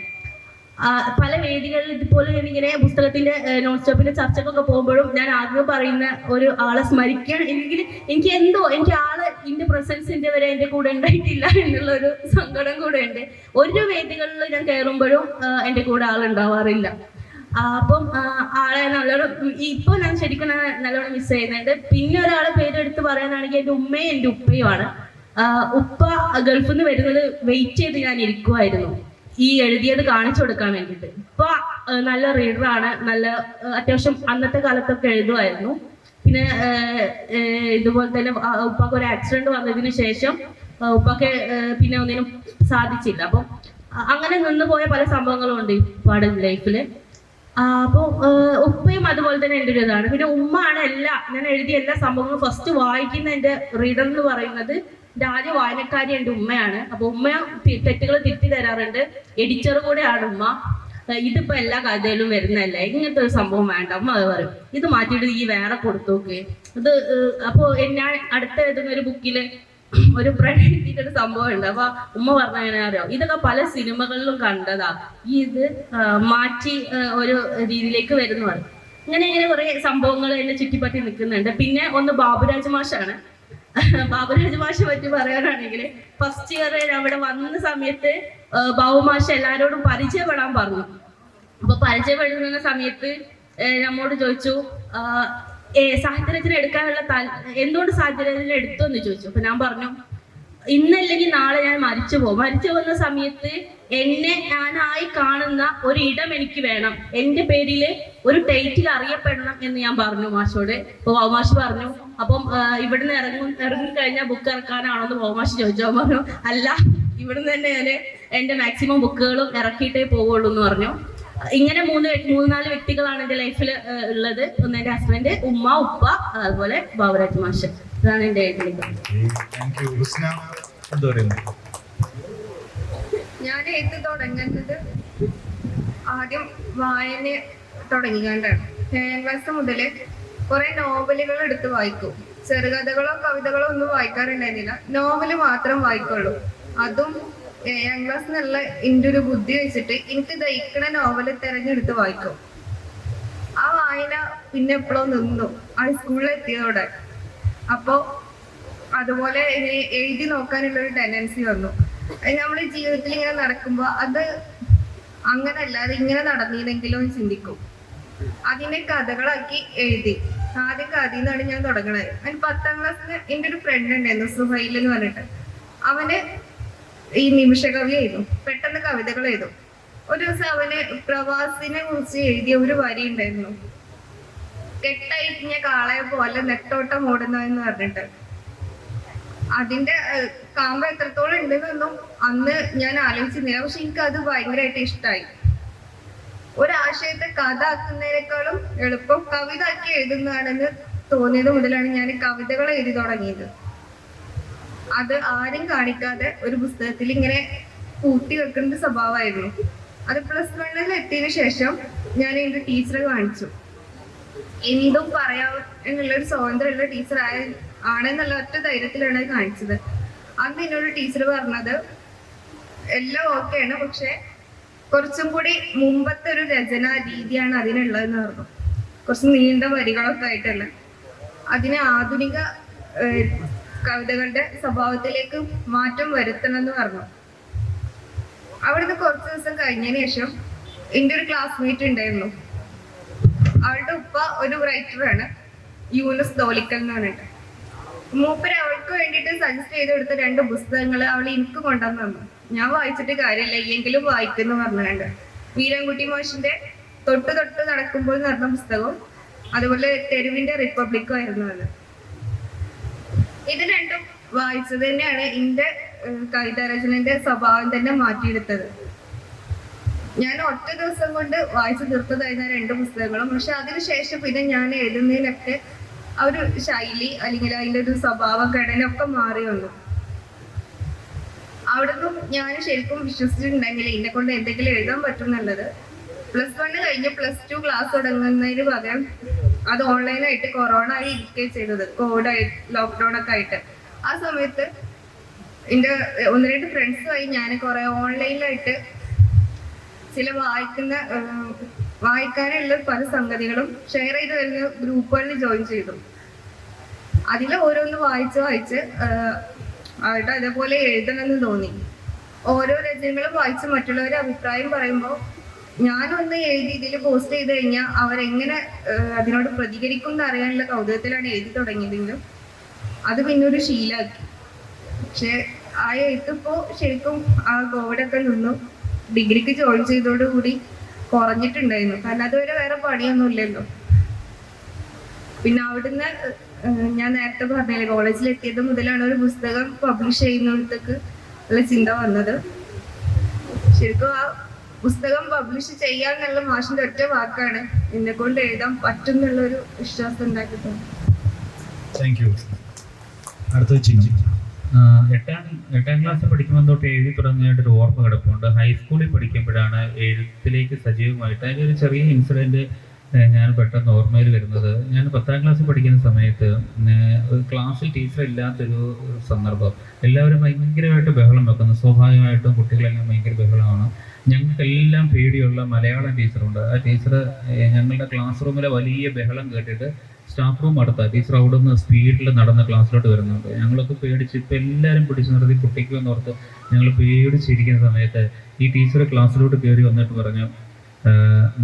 പല വേദികളിൽ ഇതുപോലെ ഇങ്ങനെ പുസ്തകത്തിന്റെ നോൺ സ്റ്റോപ്പിന്റെ ചർച്ചക്കൊക്കെ പോകുമ്പോഴും ഞാൻ ആദ്യം പറയുന്ന ഒരു ആളെ സ്മരിക്കാൻ എനിക്ക് ആള് ഇന്റെ പ്രസൻസിന്റെ വരെ എന്റെ കൂടെ ഉണ്ടായിട്ടില്ല എന്നുള്ള ഒരു സങ്കടം കൂടെ ഉണ്ട്. ഒരു വേദികളിൽ ഞാൻ കയറുമ്പോഴും എന്റെ കൂടെ ആളുണ്ടാവാറില്ല. അപ്പം ആളെ നല്ലോണം ഇപ്പൊ ഞാൻ ശരിക്കും നല്ലോണം മിസ് ചെയ്യുന്നുണ്ട്. പിന്നെ ഒരാളെ പേരെടുത്ത് പറയാനാണെങ്കിൽ എന്റെ ഉമ്മയും എന്റെ ഉപ്പയുമാണ്. ഉപ്പ ഗൾഫിൽ നിന്ന് വരുന്നത് വെയിറ്റ് ചെയ്ത് ഞാൻ ഇരിക്കുമായിരുന്നു ഈ എഴുതിയത് കാണിച്ചു കൊടുക്കാൻ വേണ്ടിയിട്ട്. ഇപ്പൊ നല്ല റീഡറാണ്, നല്ല അത്യാവശ്യം അന്നത്തെ കാലത്തൊക്കെ എഴുതുമായിരുന്നു. പിന്നെ ഇതുപോലെ തന്നെ ഉപ്പാക്ക് ഒരു ആക്സിഡന്റ് വന്നതിന് ശേഷം ഉപ്പാക്ക് പിന്നെ ഒന്നിനും സാധിച്ചില്ല. അപ്പം അങ്ങനെ നിന്നുപോയ പല സംഭവങ്ങളും ഉണ്ട് ഉപ്പാടെ ലൈഫില്. അപ്പോൾ ഉപ്പയും അതുപോലെ തന്നെ എൻ്റെ ഒരു ഇതാണ്. പിന്നെ ഉമ്മയാണ് ഞാൻ എഴുതിയ എല്ലാ സംഭവങ്ങളും ഫസ്റ്റ് വായിക്കുന്ന എൻ്റെ റീഡർ എന്ന് പറയുന്നത് എൻ്റെ ആദ്യ വായനക്കാരി എൻ്റെ ഉമ്മയാണ്. അപ്പൊ ഉമ്മ തെറ്റുകൾ തിരുത്തി തരാറുണ്ട്. എഡിറ്റർ കൂടെയാണ് ഉമ്മ. ഇതിപ്പോ എല്ലാ കഥയിലും വരുന്നതല്ലേ, ഇങ്ങനത്തെ ഒരു സംഭവം വേണ്ട അമ്മ അത് പറയും, ഇത് മാറ്റിയിട്ട് ഈ വേറെ കൊടുത്തോക്കെ ഇത്. അപ്പോ ഞാൻ അടുത്ത എഴുതുന്ന ഒരു ബുക്കില് ഒരു പ്രണയത്തിന്റെ ഒരു സംഭവം ഉണ്ട്. അപ്പൊ ഉമ്മ പറഞ്ഞ എങ്ങനെ അറിയാം, ഇതൊക്കെ പല സിനിമകളിലും കണ്ടതാ, ഇത് മാറ്റി ഒരു രീതിയിലേക്ക് വരുന്നതാണ്. ഇങ്ങനെ കുറെ സംഭവങ്ങൾ എന്നെ ചുറ്റിപ്പറ്റി നിൽക്കുന്നുണ്ട്. പിന്നെ ഒന്ന് ബാബുരാജ് മാഷാണ്. ബാബുരാജ് മാഷെ പറ്റി പറയാനാണെങ്കിൽ ഫസ്റ്റ് ഇയർ അവിടെ വന്ന സമയത്ത് ബാബു മാഷ് എല്ലാരോടും പരിചയപ്പെടാൻ പറഞ്ഞു. അപ്പൊ പരിചയപ്പെടുന്ന സമയത്ത് നമ്മോട് ചോദിച്ചു സാഹിത്യരചന എടുക്കാനുള്ള എന്തുകൊണ്ട് സാഹിത്യരചന എടുത്തു എന്ന് ചോദിച്ചു. അപ്പൊ ഞാൻ പറഞ്ഞു, ഇന്നല്ലെങ്കിൽ നാളെ ഞാൻ മരിച്ചു പോകുന്ന സമയത്ത് ഞാനായി കാണുന്ന ഒരു ഇടം എനിക്ക് വേണം, എന്റെ പേരില് ഒരു ടൈറ്റിൽ അറിയപ്പെടണം എന്ന് ഞാൻ പറഞ്ഞു മാഷോട്. അപ്പൊ ബാബുമാഷ് പറഞ്ഞു, അപ്പം ഇവിടുന്ന് ഇറങ്ങിക്കഴിഞ്ഞാൽ ബുക്ക് ഇറക്കാനാണോ എന്ന് ബാബുമാഷ് ചോദിച്ചു. പറഞ്ഞു അല്ല, ഇവിടുന്ന് തന്നെ ഞാൻ എന്റെ മാക്സിമം ബുക്കുകളും ഇറക്കിയിട്ടേ പോവുള്ളൂ എന്ന് പറഞ്ഞു. ഇങ്ങനെ മൂന്നാല് വ്യക്തികളാണ് എന്റെ ലൈഫിൽ ഉള്ളത്. ഒന്ന് എന്റെ ഹസ്ബൻഡ്, ഉമ്മ, ഉപ്പ, അതുപോലെ ബാബുരാജ് മാഷ്. ഇതാണ് എന്റെ ഞാൻ എഴുത്ത് തുടങ്ങുന്നത് ആദ്യം വായന തുടങ്ങിക്കൊണ്ടാണ്. 7ാം ക്ലാസ് മുതല് കുറെ നോവലുകൾ എടുത്ത് വായിക്കും. ചെറുകഥകളോ കവിതകളോ ഒന്നും വായിക്കാറുണ്ടായിരുന്നില്ല, നോവല് മാത്രം വായിക്കുള്ളൂ. അതും 7ാം ക്ലാസ് എന്നുള്ള എൻ്റെ ഒരു ബുദ്ധി വെച്ചിട്ട് എനിക്ക് ദഹിക്കണ നോവല് തിരഞ്ഞെടുത്ത് വായിക്കും. ആ വായന പിന്നെ എപ്പോഴോ നിന്നു ഹൈസ്കൂളിൽ എത്തിയതോടെ. അപ്പോൾ അതുപോലെ ഇങ്ങനെ എഴുതി നോക്കാനുള്ളൊരു ടെൻഡൻസി വന്നു. നമ്മൾ ജീവിതത്തിൽ ഇങ്ങനെ നടക്കുമ്പോൾ അത് അങ്ങനല്ല, അത് ഇങ്ങനെ നടന്നില്ലെങ്കിലും ചിന്തിക്കും. അതിനെ കഥകളാക്കി എഴുതി. ആദ്യം കഥയിൽ നിന്നാണ് ഞാൻ തുടങ്ങണത്. അതിന് 10ാം ക്ലാസ്സിന് എൻ്റെ ഒരു ഫ്രണ്ട് ഉണ്ടായിരുന്നു, സുഹൈൽ എന്ന് പറഞ്ഞിട്ട്. അവന് ഈ നിമിഷകവി എഴുതും, പെട്ടെന്ന് കവിതകൾ എഴുതും. ഒരു ദിവസം അവന് പ്രവാസിനെ കുറിച്ച് എഴുതിയ ഒരു വരി ഉണ്ടായിരുന്നു, കെട്ടഴിഞ്ഞ കാളയെ പോലെ നെട്ടോട്ടം ഓടുന്നതെന്ന് പറഞ്ഞിട്ട്. അതിന്റെ കാമ്പ എത്രത്തോളം ഉണ്ടെന്നൊന്നും അന്ന് ഞാൻ ആലോചിച്ചിരുന്നില്ല. പക്ഷെ എനിക്ക് അത് ഭയങ്കരമായിട്ട് ഇഷ്ടമായി. ഒരാശയത്തെ കഥ ആക്കുന്നതിനേക്കാളും എളുപ്പം കവിത ആക്കി എഴുതുന്നതാണെന്ന് തോന്നിയത് മുതലാണ് ഞാൻ കവിതകൾ എഴുതി തുടങ്ങിയത്. അത് ആരും കാണിക്കാതെ ഒരു പുസ്തകത്തിൽ ഇങ്ങനെ കൂട്ടി വെക്കുന്ന സ്വഭാവമായിരുന്നു. അത് +1 എത്തിയതിനു ശേഷം ഞാൻ എൻ്റെ ടീച്ചറെ കാണിച്ചു. എന്തും പറയാം എന്നുള്ളൊരു സ്വാതന്ത്ര്യമുള്ള ടീച്ചർ ആണെന്നുള്ള ഒറ്റ ധൈര്യത്തിലാണ് കാണിച്ചത്. അന്ന് എന്നോട് ടീച്ചർ പറഞ്ഞത്, എല്ലാം ഓക്കെയാണ്, പക്ഷെ കുറച്ചും കൂടി മുമ്പത്തെ ഒരു രചനാ രീതിയാണ് അതിനുള്ളതെന്ന് പറഞ്ഞു. കുറച്ച് നീണ്ട വരികളൊക്കെ ആയിട്ടുള്ള അതിനെ ആധുനിക കവിതകളുടെ സ്വഭാവത്തിലേക്ക് മാറ്റം വരുത്തണം എന്ന് പറഞ്ഞു. അവിടുന്ന് കുറച്ച് ദിവസം കഴിഞ്ഞതിന് ശേഷം എൻ്റെ ഒരു ക്ലാസ്മേറ്റ് ഉണ്ടായിരുന്നു. അവളുടെ ഉപ്പ ഒരു റൈറ്ററാണ്, യൂനുസ് ദോലിക്കൽ എന്ന് പറഞ്ഞിട്ട്. മൂപ്പര് അവൾക്ക് വേണ്ടിയിട്ട് സജസ്റ്റ് ചെയ്ത് കൊടുത്ത 2 പുസ്തകങ്ങൾ അവൾ എനിക്ക് കൊണ്ടുവന്നു തന്നു. ഞാൻ വായിച്ചിട്ട് കാര്യമില്ല, എങ്കിലും വായിക്കുന്നു പറഞ്ഞുകൊണ്ട് വീരാൻകുട്ടി മാഷിന്റെ തൊട്ട് നടക്കുമ്പോൾ എന്ന് പറഞ്ഞ പുസ്തകവും അതുപോലെ തെരുവിന്റെ റിപ്പബ്ലിക്കും ആയിരുന്നു അത്. ഇത് രണ്ടും വായിച്ചത് തന്നെയാണ് എൻ്റെ കവിതാരചനന്റെ സ്വഭാവം തന്നെ മാറ്റിയെടുത്തത്. ഞാൻ ഒറ്റ ദിവസം കൊണ്ട് വായിച്ചു തീർത്തതായിരുന്നു 2 പുസ്തകങ്ങളും. പക്ഷെ അതിനുശേഷം പിന്നെ ഞാൻ എഴുതുന്നതിലൊക്കെ ആ ഒരു ശൈലി അല്ലെങ്കിൽ അതിൻ്റെ ഒരു സ്വഭാവ ഘടന ഒക്കെ മാറി വന്നു. അവിടെ നിന്നും ഞാൻ ശരിക്കും വിശ്വസിച്ചിട്ടുണ്ടെങ്കിൽ എന്നെ കൊണ്ട് എന്തെങ്കിലും എഴുതാൻ പറ്റും എന്നുള്ളത്. +1 കഴിഞ്ഞ് +2 ക്ലാസ് തുടങ്ങുന്നതിന് പകരം അത് ഓൺലൈനായിട്ട് കൊറോണ ആയി ഇരിക്കുകയും ചെയ്തത്, കോവിഡ് ലോക്ക്ഡൗൺ ഒക്കെ ആയിട്ട്. ആ സമയത്ത് എൻ്റെ 1-2 ഫ്രണ്ട്സുമായി ഞാൻ കുറെ ഓൺലൈനിലായിട്ട് ചില വായിക്കാനുള്ള പല സംഗതികളും ഷെയർ ചെയ്ത് വരുന്ന ഗ്രൂപ്പുകളിൽ ജോയിൻ ചെയ്തു. അതിൽ ഓരോന്ന് വായിച്ച് അവരുടെ അതേപോലെ എഴുതണമെന്ന് തോന്നി. ഓരോ രചനകളും വായിച്ച് മറ്റുള്ളവരുടെ അഭിപ്രായം പറയുമ്പോൾ ഞാനൊന്ന് എഴുതി ഇതിൽ പോസ്റ്റ് ചെയ്ത് കഴിഞ്ഞാൽ അവരെങ്ങനെ അതിനോട് പ്രതികരിക്കും എന്ന് അറിയാനുള്ള കൗതുകത്തിലാണ് എഴുതി തുടങ്ങിയതെങ്കിലും അത് പിന്നെ ഒരു ശീലമാക്കി. പക്ഷെ ആ എഴുത്തിപ്പോൾ ശരിക്കും ആ കോവിഡൊക്കെ നിന്നു ഡിഗ്രിക്ക് ജോയിൻ ചെയ്തതോടുകൂടി കുറഞ്ഞിട്ടുണ്ടായിരുന്നു. കാരണം അതുവരെ വേറെ പണിയൊന്നും ഇല്ലല്ലോ. പിന്നെ അവിടുന്ന് ഞാൻ നേരത്തെ പറഞ്ഞില്ലേ, കോളേജിൽ എത്തിയത് മുതലാണ് ഒരു പുസ്തകം പബ്ലിഷ് ചെയ്യുന്നിടത്തേക്ക് ഉള്ള ചിന്ത വന്നത്. ശരിക്കും ആ പുസ്തകം പബ്ലിഷ് ചെയ്യാന്നുള്ള മാഷിന്റെ ഒറ്റ വാക്കാണ് എന്നെ കൊണ്ട് എഴുതാൻ പറ്റും എന്നുള്ളൊരു വിശ്വാസം ഉണ്ടാക്കിയിട്ടുണ്ട്. Thank you. അടുത്ത ചിന്തി. 8ാം ക്ലാസ് പഠിക്കുമ്പോൾ തൊട്ട് എഴുതി തുടങ്ങിയായിട്ടൊരു ഓർമ്മ കിടപ്പുണ്ട്. ഹൈസ്കൂളിൽ പഠിക്കുമ്പോഴാണ് എഴുത്തിലേക്ക് സജീവമായിട്ട് അതിൻ്റെ ഒരു ചെറിയ ഇൻസിഡൻറ്റ് ഞാൻ പെട്ടെന്ന് ഓർമ്മയിൽ വരുന്നത്. ഞാൻ 10ാം ക്ലാസ്സിൽ പഠിക്കുന്ന സമയത്ത് ഒരു ക്ലാസ്സിൽ ടീച്ചർ ഇല്ലാത്തൊരു സന്ദർഭം. എല്ലാവരും ഭയങ്കരമായിട്ട് ബഹളം വെക്കുന്നു. സ്വാഭാവികമായിട്ടും കുട്ടികളെല്ലാം ഭയങ്കര ബഹളമാണ്. ഞങ്ങൾക്കെല്ലാം പേടിയുള്ള മലയാളം ടീച്ചറുണ്ട്. ആ ടീച്ചർ ഞങ്ങളുടെ ക്ലാസ് റൂമിലെ വലിയ ബഹളം കേട്ടിട്ട് സ്റ്റാഫ് റൂം അടുത്ത ടീച്ചർ അവിടെ നിന്ന് സ്പീഡിൽ നടന്ന് ക്ലാസ്സിലോട്ട് വരുന്നുണ്ട്. ഞങ്ങളൊക്കെ പേടിച്ച് ഇപ്പം എല്ലാവരും പിടിച്ചു നിർത്തി പൊട്ടിക്കുമെന്ന് ഓർത്ത് ഞങ്ങൾ പേടിച്ചിരിക്കുന്ന സമയത്ത് ഈ ടീച്ചർ ക്ലാസ്സിലോട്ട് കയറി വന്നിട്ട് പറഞ്ഞു,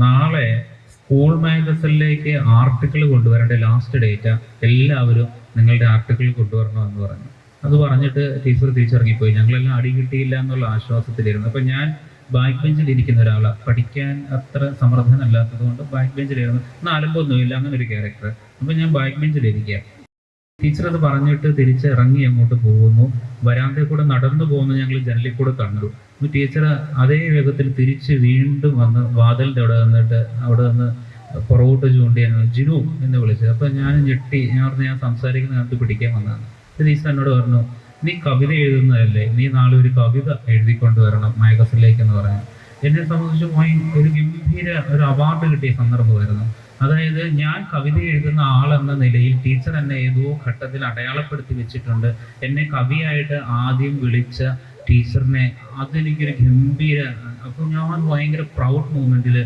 നാളെ സ്കൂൾ മാഗസിനിലേക്ക് ആർട്ടിക്കിൾ കൊണ്ടുവരേണ്ട ലാസ്റ്റ് ഡേറ്റാ, എല്ലാവരും നിങ്ങളുടെ ആർട്ടിക്കിൾ കൊണ്ടുവരണമെന്ന് പറഞ്ഞു. അത് പറഞ്ഞിട്ട് ടീച്ചർ തിരിച്ചിറങ്ങിപ്പോയി. ഞങ്ങളെല്ലാം അടി കിട്ടിയില്ല എന്നുള്ള ആശ്വാസത്തിലിരുന്നു. അപ്പം ഞാൻ ബാക്ക് ബെഞ്ചിൽ ഇരിക്കുന്ന ഒരാളാണ്, പഠിക്കാൻ അത്ര സമർത്ഥനല്ലാത്തത് കൊണ്ട് ബാക്ക് ബെഞ്ചിലിരുന്നു. അലമ്പൊന്നുമില്ല, അങ്ങനെ ഒരു ക്യാരക്ടർ. അപ്പം ഞാൻ ബാക്ക് ബെഞ്ചിലിരിക്കുക. ടീച്ചർ അത് പറഞ്ഞിട്ട് തിരിച്ചിറങ്ങി അങ്ങോട്ട് പോകുന്നു. വരാന്തയിൽ കൂടെ നടന്നു പോകുന്നു ഞങ്ങൾ ജനലിൽ കൂടെ കണ്ടു. അപ്പോൾ ടീച്ചർ അതേ വേഗത്തിൽ തിരിച്ച് വീണ്ടും വന്ന് വാതിലിൻ്റെ അവിടെ നിന്ന് പുറകോട്ട് ചൂണ്ടിയാണ് ജിനു എന്ന് വിളിച്ചത്. അപ്പം ഞാൻ ഞെട്ടി. ഞാൻ സംസാരിക്കുന്ന കണ്ട് പിടിക്കാൻ വന്നതാണ്. ടീച്ചർ എന്നോട് പറഞ്ഞു, നീ കവിത എഴുതുന്നതല്ലേ, നീ നാളെ ഒരു കവിത എഴുതിക്കൊണ്ട് വരണം മാഗസിനിലേക്ക് എന്ന് പറഞ്ഞു. എന്നെ സംബന്ധിച്ച് ഒരു ഗംഭീര ഒരു അവാർഡ് കിട്ടിയ സന്ദർഭമായിരുന്നു. അതായത് ഞാൻ കവിത എഴുതുന്ന ആളെന്ന നിലയിൽ ടീച്ചർ എന്നെ ഏതോ ഘട്ടത്തിൽ അടയാളപ്പെടുത്തി വെച്ചിട്ടുണ്ട്. എന്നെ കവിയായിട്ട് ആദ്യം വിളിച്ച ടീച്ചറിനെ അതെനിക്കൊരു ഗംഭീര, അപ്പോൾ ഞാൻ ഭയങ്കര പ്രൗഡ് മൂമെന്റിൽ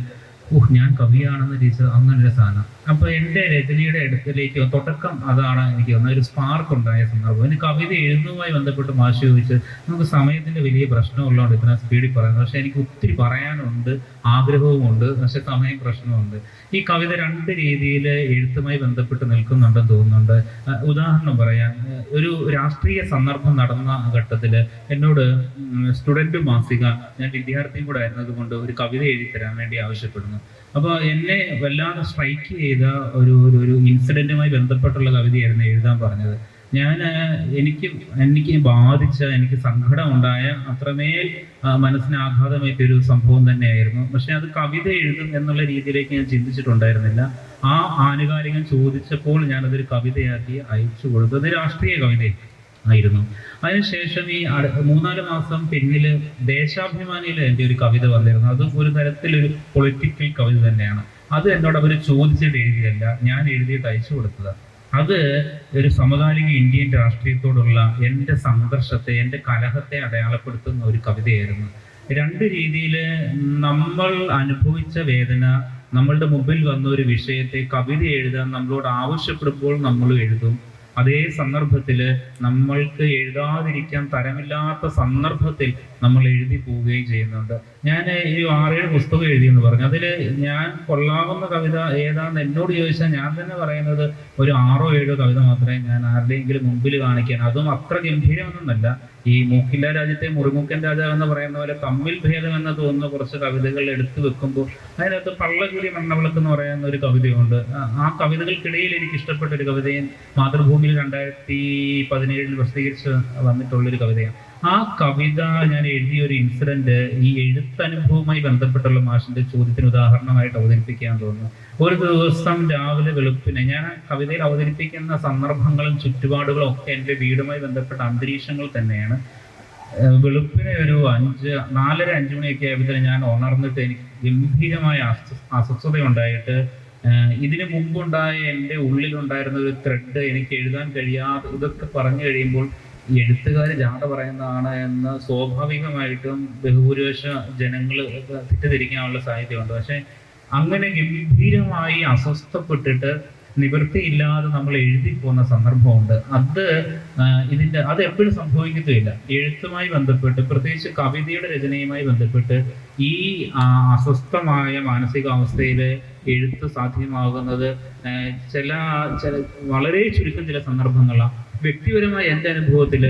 ഞാൻ കവിയാണെന്ന് ടീച്ചർ അങ്ങനൊരു സാധനം. അപ്പോൾ എൻ്റെ രചനയുടെ അടുത്തിലേക്ക് തുടക്കം അതാണ് എനിക്ക് തോന്നുന്നത്, ഒരു സ്പാർക്ക് ഉണ്ടായ സന്ദർഭം. എനിക്ക് കവിത എഴുതുന്നതുമായി ബന്ധപ്പെട്ട് മാഷ് ചോദിച്ച് നമുക്ക് സമയത്തിൻ്റെ വലിയ പ്രശ്നമുള്ളതുകൊണ്ട് ഇത്ര സ്പീഡിൽ പറയുന്നത്. പക്ഷെ എനിക്ക് ഒത്തിരി പറയാനുണ്ട്, ആഗ്രഹവുമുണ്ട്, പക്ഷെ സമയം പ്രശ്നമുണ്ട്. ഈ കവിത 2 രീതിയിൽ എഴുത്തുമായി ബന്ധപ്പെട്ട് നിൽക്കുന്നുണ്ടെന്ന് തോന്നുന്നുണ്ട്. ഉദാഹരണം പറയാൻ, ഒരു രാഷ്ട്രീയ സന്ദർഭം നടന്ന ഘട്ടത്തിൽ എന്നോട് സ്റ്റുഡൻറ് മാസിക, ഞാൻ വിദ്യാർത്ഥിയും കൂടെ ആയിരുന്നത് കൊണ്ട് ഒരു കവിത എഴുതി തരാൻ വേണ്ടി ആവശ്യപ്പെടുന്നു. അപ്പോൾ എന്നെ വല്ലാതെ സ്ട്രൈക്ക് ചെയ്ത ഒരു ഇൻസിഡൻറ്റുമായി ബന്ധപ്പെട്ടുള്ള കവിതയായിരുന്നു എഴുതാൻ പറഞ്ഞത്. എനിക്ക് ബാധിച്ച, എനിക്ക് സങ്കടം ഉണ്ടായ, അത്രമേൽ മനസ്സിന് ആഘാതമേറ്റൊരു സംഭവം തന്നെയായിരുന്നു. പക്ഷെ അത് കവിത എഴുതും എന്നുള്ള രീതിയിലേക്ക് ഞാൻ ചിന്തിച്ചിട്ടുണ്ടായിരുന്നില്ല. ആ ആനുകാലികം ചോദിച്ചപ്പോൾ ഞാനതൊരു കവിതയാക്കി അയച്ചു കൊടുത്തു. അത് രാഷ്ട്രീയ കവിത ആയിരുന്നു. അതിനുശേഷം ഈ 3-4 മാസം പിന്നിൽ ദേശാഭിമാനിയിൽ എൻ്റെ ഒരു കവിത വന്നിരുന്നു. അതും ഒരു തരത്തിലൊരു പൊളിറ്റിക്കൽ കവിത തന്നെയാണ്. അത് എന്നോട് അവർ ചോദിച്ചിട്ട് എഴുതിയല്ല, ഞാൻ എഴുതിയിട്ട് അയച്ചു കൊടുത്തതാണ്. അത് ഒരു സമകാലിക ഇന്ത്യൻ രാഷ്ട്രീയത്തോടുള്ള എൻ്റെ സംഘർഷത്തെ, എൻ്റെ കലഹത്തെ അടയാളപ്പെടുത്തുന്ന ഒരു കവിതയായിരുന്നു. 2 രീതിയിൽ നമ്മൾ അനുഭവിച്ച വേദന, നമ്മളുടെ മുമ്പിൽ വന്ന ഒരു വിഷയത്തെ കവിത എഴുതാൻ നമ്മളോട് ആവശ്യപ്പെടുമ്പോൾ നമ്മൾ എഴുതും. അതേ സന്ദർഭത്തിൽ നമ്മൾക്ക് എഴുതാതിരിക്കാൻ തരമില്ലാത്ത സന്ദർഭത്തിൽ നമ്മൾ എഴുതി പോവുകയും ചെയ്യുന്നുണ്ട്. ഞാൻ ഈ 6-7 പുസ്തകം എഴുതിയെന്ന് പറഞ്ഞു. അതിൽ ഞാൻ കൊള്ളാവുന്ന കവിത ഏതാണെന്ന് എന്നോട് ചോദിച്ചാൽ ഞാൻ തന്നെ പറയുന്നത് ഒരു 6-7 കവിത മാത്രമേ ഞാൻ ആരുടെയെങ്കിലും മുമ്പിൽ കാണിക്കാൻ, അതും അത്ര ഗംഭീരമൊന്നുമല്ല. ഈ മൂക്കില്ല രാജ്യത്തെ മുറിമുക്കൻ രാജാവ് എന്ന് പറയുന്ന പോലെ തമ്മിൽ ഭേദമെന്ന് തോന്നുന്ന കുറച്ച് കവിതകൾ എടുത്തു വെക്കുമ്പോൾ അതിനകത്ത് പള്ളകിരി മണ്ണവിളക്ക് എന്ന് പറയുന്ന ഒരു കവിതയുണ്ട്. ആ കവിതകൾക്കിടയിൽ എനിക്ക് ഇഷ്ടപ്പെട്ട ഒരു കവിതയും മാതൃഭൂമിയിൽ 2017 പ്രസിദ്ധീകരിച്ച് വന്നിട്ടുള്ളൊരു കവിതയാണ്. ആ കവിത ഞാൻ എഴുതിയ ഒരു ഇൻസിഡന്റ് ഈ എഴുത്തനുഭവവുമായി ബന്ധപ്പെട്ടുള്ള മാഷിന്റെ ചോദ്യത്തിന് ഉദാഹരണമായിട്ട് അവതരിപ്പിക്കാൻ തോന്നുന്നു. ഒരു ദിവസം രാവിലെ വെളുപ്പിനെ ഞാൻ കവിതയിൽ അവതരിപ്പിക്കുന്ന സന്ദർഭങ്ങളും ചുറ്റുപാടുകളും ഒക്കെ എൻ്റെ വീടുമായി ബന്ധപ്പെട്ട അന്തരീക്ഷങ്ങൾ തന്നെയാണ്. വെളുപ്പിനെ ഒരു 4:30-5 മണിയൊക്കെ ആയപ്പോഴത്തേന് ഞാൻ ഉണർന്നിട്ട് എനിക്ക് ഗംഭീരമായ അസ്വസ്ഥതയുണ്ടായിട്ട് ഇതിനു മുമ്പുണ്ടായ എൻ്റെ ഉള്ളിലുണ്ടായിരുന്ന ഒരു ത്രെഡ് എനിക്ക് എഴുതാൻ കഴിയാതെ ഇതൊക്കെ പറഞ്ഞു കഴിയുമ്പോൾ എഴുത്തുകാർ ജാഥ പറയുന്നതാണ് എന്ന് സ്വാഭാവികമായിട്ടും ബഹുഭൂരിപക്ഷ ജനങ്ങൾ തെറ്റിദ്ധരിക്കാനുള്ള സാധ്യതയുണ്ട്. പക്ഷെ അങ്ങനെ ഗംഭീരമായി അസ്വസ്ഥപ്പെട്ടിട്ട് നിവൃത്തിയില്ലാതെ നമ്മൾ എഴുതി പോകുന്ന സന്ദർഭമുണ്ട്. അത് എപ്പോഴും സംഭവിക്കത്തില്ല. എഴുത്തുമായി ബന്ധപ്പെട്ട്, പ്രത്യേകിച്ച് കവിതയുടെ രചനയുമായി ബന്ധപ്പെട്ട് ഈ അസ്വസ്ഥമായ മാനസികാവസ്ഥയിൽ എഴുത്ത് സാധ്യമാകുന്നത് ചില വളരെ ചുരുക്കം ചില സന്ദർഭങ്ങളാണ്. വ്യക്തിപരമായി എൻ്റെ അനുഭവത്തിൽ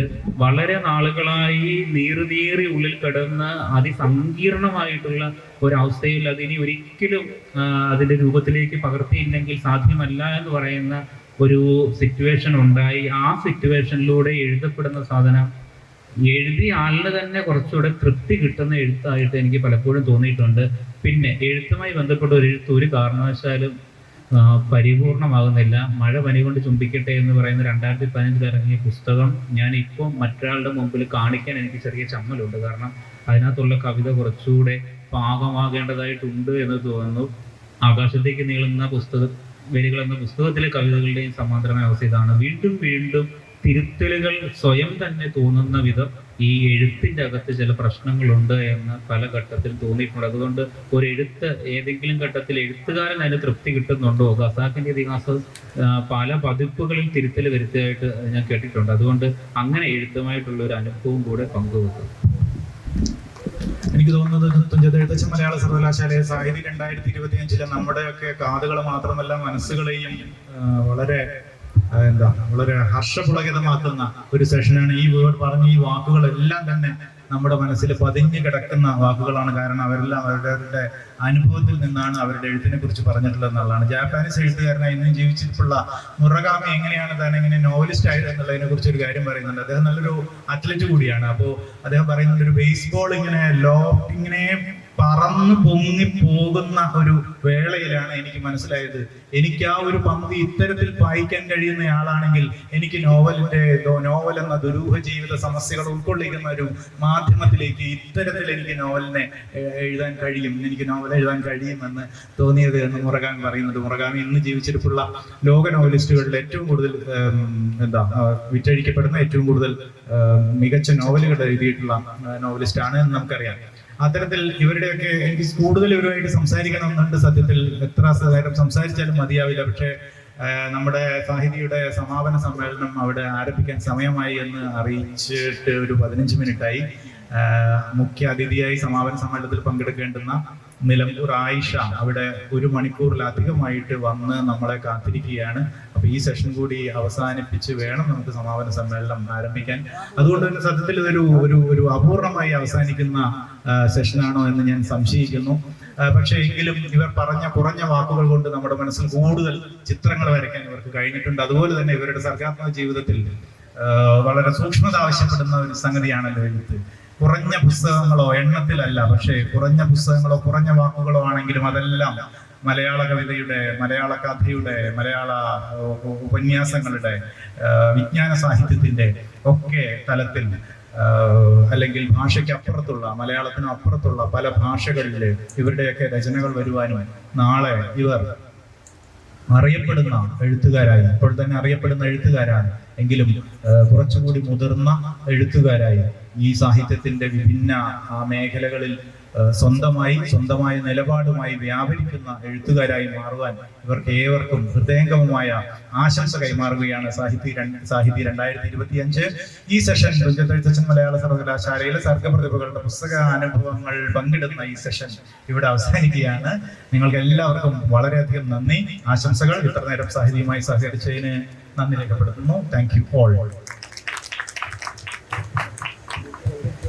വളരെ നാളുകളായി നീറി ഉള്ളിൽ കിടന്ന് അതിസങ്കീർണമായിട്ടുള്ള ഒരവസ്ഥയിൽ അതിനി ഒരിക്കലും അതിൻ്റെ രൂപത്തിലേക്ക് പകർത്തിയില്ലെങ്കിൽ സാധ്യമല്ല എന്ന് പറയുന്ന ഒരു സിറ്റുവേഷൻ ഉണ്ടായി. ആ സിറ്റുവേഷനിലൂടെ എഴുതപ്പെടുന്ന സാധനം എഴുതിയ ആളിന് തന്നെ കുറച്ചുകൂടെ തൃപ്തി കിട്ടുന്ന എഴുത്തായിട്ട് എനിക്ക് പലപ്പോഴും തോന്നിയിട്ടുണ്ട്. പിന്നെ എഴുത്തുമായി ബന്ധപ്പെട്ട ഒരു എഴുത്ത് ഒരു കാരണവശാലും പരിപൂർണമാകുന്നില്ല. മഴ പനി കൊണ്ട് ചുംബിക്കട്ടെ എന്ന് പറയുന്ന 2015 ഇറങ്ങിയ പുസ്തകം ഞാൻ ഇപ്പോൾ മറ്റൊരാളുടെ മുമ്പിൽ കാണിക്കാൻ എനിക്ക് ചെറിയ ചമ്മലുണ്ട്. കാരണം അതിനകത്തുള്ള കവിത കുറച്ചുകൂടെ പാകമാകേണ്ടതായിട്ടുണ്ട് എന്ന് തോന്നുന്നു. ആകാശത്തേക്ക് നീളുന്ന വരികൾ എന്ന പുസ്തകത്തിലെ കവിതകളുടെയും സമാന്തരമായ അവസ്ഥ ഇതാണ്. വീണ്ടും തിരുത്തലുകൾ സ്വയം തന്നെ തോന്നുന്ന വിധം ഈ എഴുത്തിൻ്റെ അകത്ത് ചില പ്രശ്നങ്ങളുണ്ട് എന്ന് പല ഘട്ടത്തിൽ തോന്നിയിട്ടുണ്ട്. അതുകൊണ്ട് ഒരു എഴുത്ത് ഏതെങ്കിലും ഘട്ടത്തിൽ എഴുത്തുകാരൻ അതിന് തൃപ്തി കിട്ടുന്നുണ്ടോ? ഖസാക്കിൻ്റെ ഇതിഹാസം പല പതിപ്പുകളിൽ തിരുത്തൽ വരുത്തിയായിട്ട് ഞാൻ കേട്ടിട്ടുണ്ട്. അതുകൊണ്ട് അങ്ങനെ എഴുത്തുമായിട്ടുള്ള ഒരു അനുഭവം കൂടെ പങ്കുവെക്കും. എനിക്ക് തോന്നുന്നത് തുഞ്ചത്ത് എഴുത്തച്ഛൻ മലയാള സർവകലാശാലയെ സാഹിതി 2025 നമ്മുടെയൊക്കെ കാതുകൾ മാത്രമല്ല മനസ്സുകളെയും വളരെ ഹർഷപുളകിതമാക്കുന്ന ഒരു സെഷനാണ്. ഈ വേർഡ് പറഞ്ഞ ഈ വാക്കുകളെല്ലാം തന്നെ നമ്മുടെ മനസ്സിൽ പതിഞ്ഞു കിടക്കുന്ന വാക്കുകളാണ്. കാരണം അവരെല്ലാം അവരുടെ അനുഭവത്തിൽ നിന്നാണ് അവരുടെ എഴുത്തിനെ കുറിച്ച് പറഞ്ഞിട്ടുള്ളത് എന്നുള്ളതാണ്. ജാപ്പാനീസ് എഴുത്തുകാരനായി ഇന്നും ജീവിച്ചിട്ടുള്ള മുറഗാമി എങ്ങനെയാണ് താൻ ഇങ്ങനെ നോവലിസ്റ്റ് ആയത് എന്നുള്ളതിനെ കുറിച്ച് ഒരു കാര്യം പറയുന്നുണ്ട്. അദ്ദേഹം നല്ലൊരു അത്ലറ്റ് കൂടിയാണ്. അപ്പോൾ അദ്ദേഹം പറയുന്നുണ്ട്, ഒരു ബേസ്ബോൾ ഇങ്ങനെ പറന്ന് പൊങ്ങി പോകുന്ന ഒരു വേളയിലാണ് എനിക്ക് മനസ്സിലായത്, എനിക്ക് ആ ഒരു പന്തി ഇത്തരത്തിൽ പായിക്കാൻ കഴിയുന്നയാളാണെങ്കിൽ എനിക്ക് നോവൽ എന്ന ദുരൂഹ ജീവിത സമസ്യകൾ ഉൾക്കൊള്ളിക്കുന്ന ഒരു മാധ്യമത്തിലേക്ക് ഇത്തരത്തിൽ എനിക്ക് നോവലിനെ എഴുതാൻ കഴിയും, എനിക്ക് നോവൽ എഴുതാൻ കഴിയുമെന്ന് തോന്നിയത് എന്ന് മുറഗാമി പറയുന്നുണ്ട്. മുറഗാമി ഇന്ന് ജീവിച്ചിരിപ്പുള്ള ലോക നോവലിസ്റ്റുകളിൽ ഏറ്റവും കൂടുതൽ വിറ്റഴിക്കപ്പെടുന്ന ഏറ്റവും കൂടുതൽ മികച്ച നോവലുകൾ എഴുതിയിട്ടുള്ള നോവലിസ്റ്റ് ആണ് എന്ന് നമുക്കറിയാം. അത്തരത്തിൽ ഇവരുടെയൊക്കെ എനിക്ക് കൂടുതൽ ഇവരുമായിട്ട് സംസാരിക്കണമെന്നുണ്ട്. സത്യത്തിൽ എത്ര നേരം സംസാരിച്ചാലും മതിയാവില്ല. പക്ഷേ നമ്മുടെ സാഹിതിയുടെ സമാപന സമ്മേളനം അവിടെ ആരംഭിക്കാൻ സമയമായി എന്ന് അറിയിച്ചിട്ട് ഒരു 15 മിനിറ്റായി. മുഖ്യ അതിഥിയായി സമാപന സമ്മേളനത്തിൽ പങ്കെടുക്കേണ്ടുന്ന നിലമ്പൂർ ആയിഷ അവിടെ 1 മണിക്കൂറിലധികമായിട്ട് വന്ന് നമ്മളെ കാത്തിരിക്കുകയാണ്. അപ്പൊ ഈ സെഷൻ കൂടി അവസാനിപ്പിച്ച് വേണം നമുക്ക് സമാപന സമ്മേളനം ആരംഭിക്കാൻ. അതുകൊണ്ട് തന്നെ സത്യത്തിൽ ഒരു അപൂർണമായി അവസാനിക്കുന്ന സെഷനാണോ എന്ന് ഞാൻ സംശയിക്കുന്നു. പക്ഷേ എങ്കിലും ഇവർ പറഞ്ഞ കുറഞ്ഞ വാക്കുകൾ കൊണ്ട് നമ്മുടെ മനസ്സിൽ കൂടുതൽ ചിത്രങ്ങൾ വരയ്ക്കാൻ ഇവർക്ക് കഴിഞ്ഞിട്ടുണ്ട്. അതുപോലെ തന്നെ ഇവരുടെ സർഗാത്മക ജീവിതത്തിൽ വളരെ സൂക്ഷ്മത ആവശ്യപ്പെടുന്ന ഒരു സംഗതിയാണല്ലോ എഴുത്ത്. കുറഞ്ഞ പുസ്തകങ്ങളോ എണ്ണത്തിലല്ല, പക്ഷേ കുറഞ്ഞ പുസ്തകങ്ങളോ കുറഞ്ഞ വാക്കുകളോ ആണെങ്കിലും അതെല്ലാം മലയാള കവിതയുടെ, മലയാള കഥയുടെ, മലയാള ഉപന്യാസങ്ങളുടെ, വിജ്ഞാന സാഹിത്യത്തിന്റെ ഒക്കെ തലത്തിൽ അല്ലെങ്കിൽ ഭാഷയ്ക്ക് അപ്പുറത്തുള്ള, മലയാളത്തിന് അപ്പുറത്തുള്ള പല ഭാഷകളിൽ ഇവരുടെയൊക്കെ രചനകൾ വരുവാനും നാളെ ഇവർ അറിയപ്പെടുന്ന എഴുത്തുകാരായി, ഇപ്പോൾ തന്നെ അറിയപ്പെടുന്ന എഴുത്തുകാരാണ് എങ്കിലും കുറച്ചുകൂടി മുതിർന്ന എഴുത്തുകാരായി ഈ സാഹിത്യത്തിന്റെ വിഭിന്ന മേഖലകളിൽ സ്വന്തമായ നിലപാടുമായി വ്യാപരിക്കുന്ന എഴുത്തുകാരായി മാറുവാൻ ഇവർക്ക് ഏവർക്കും ഹൃദയംഗമമായ ആശംസ കൈമാറുകയാണ് സാഹിതി 2025. ഈ സെഷൻ തുഞ്ചത്ത് എഴുത്തച്ഛൻ മലയാള സർവകലാശാലയിലെ സർഗപ്രതിഭകളുടെ പുസ്തക അനുഭവങ്ങൾ പങ്കിടുന്ന ഈ സെഷൻ ഇവിടെ അവസാനിക്കുകയാണ്. നിങ്ങൾക്ക് എല്ലാവർക്കും വളരെയധികം നന്ദി, ആശംസകൾ. ഇത്ര നേരം സാഹിതിയുമായി സഹകരിച്ചതിന് നന്ദി രേഖപ്പെടുത്തുന്നു. Thank you all.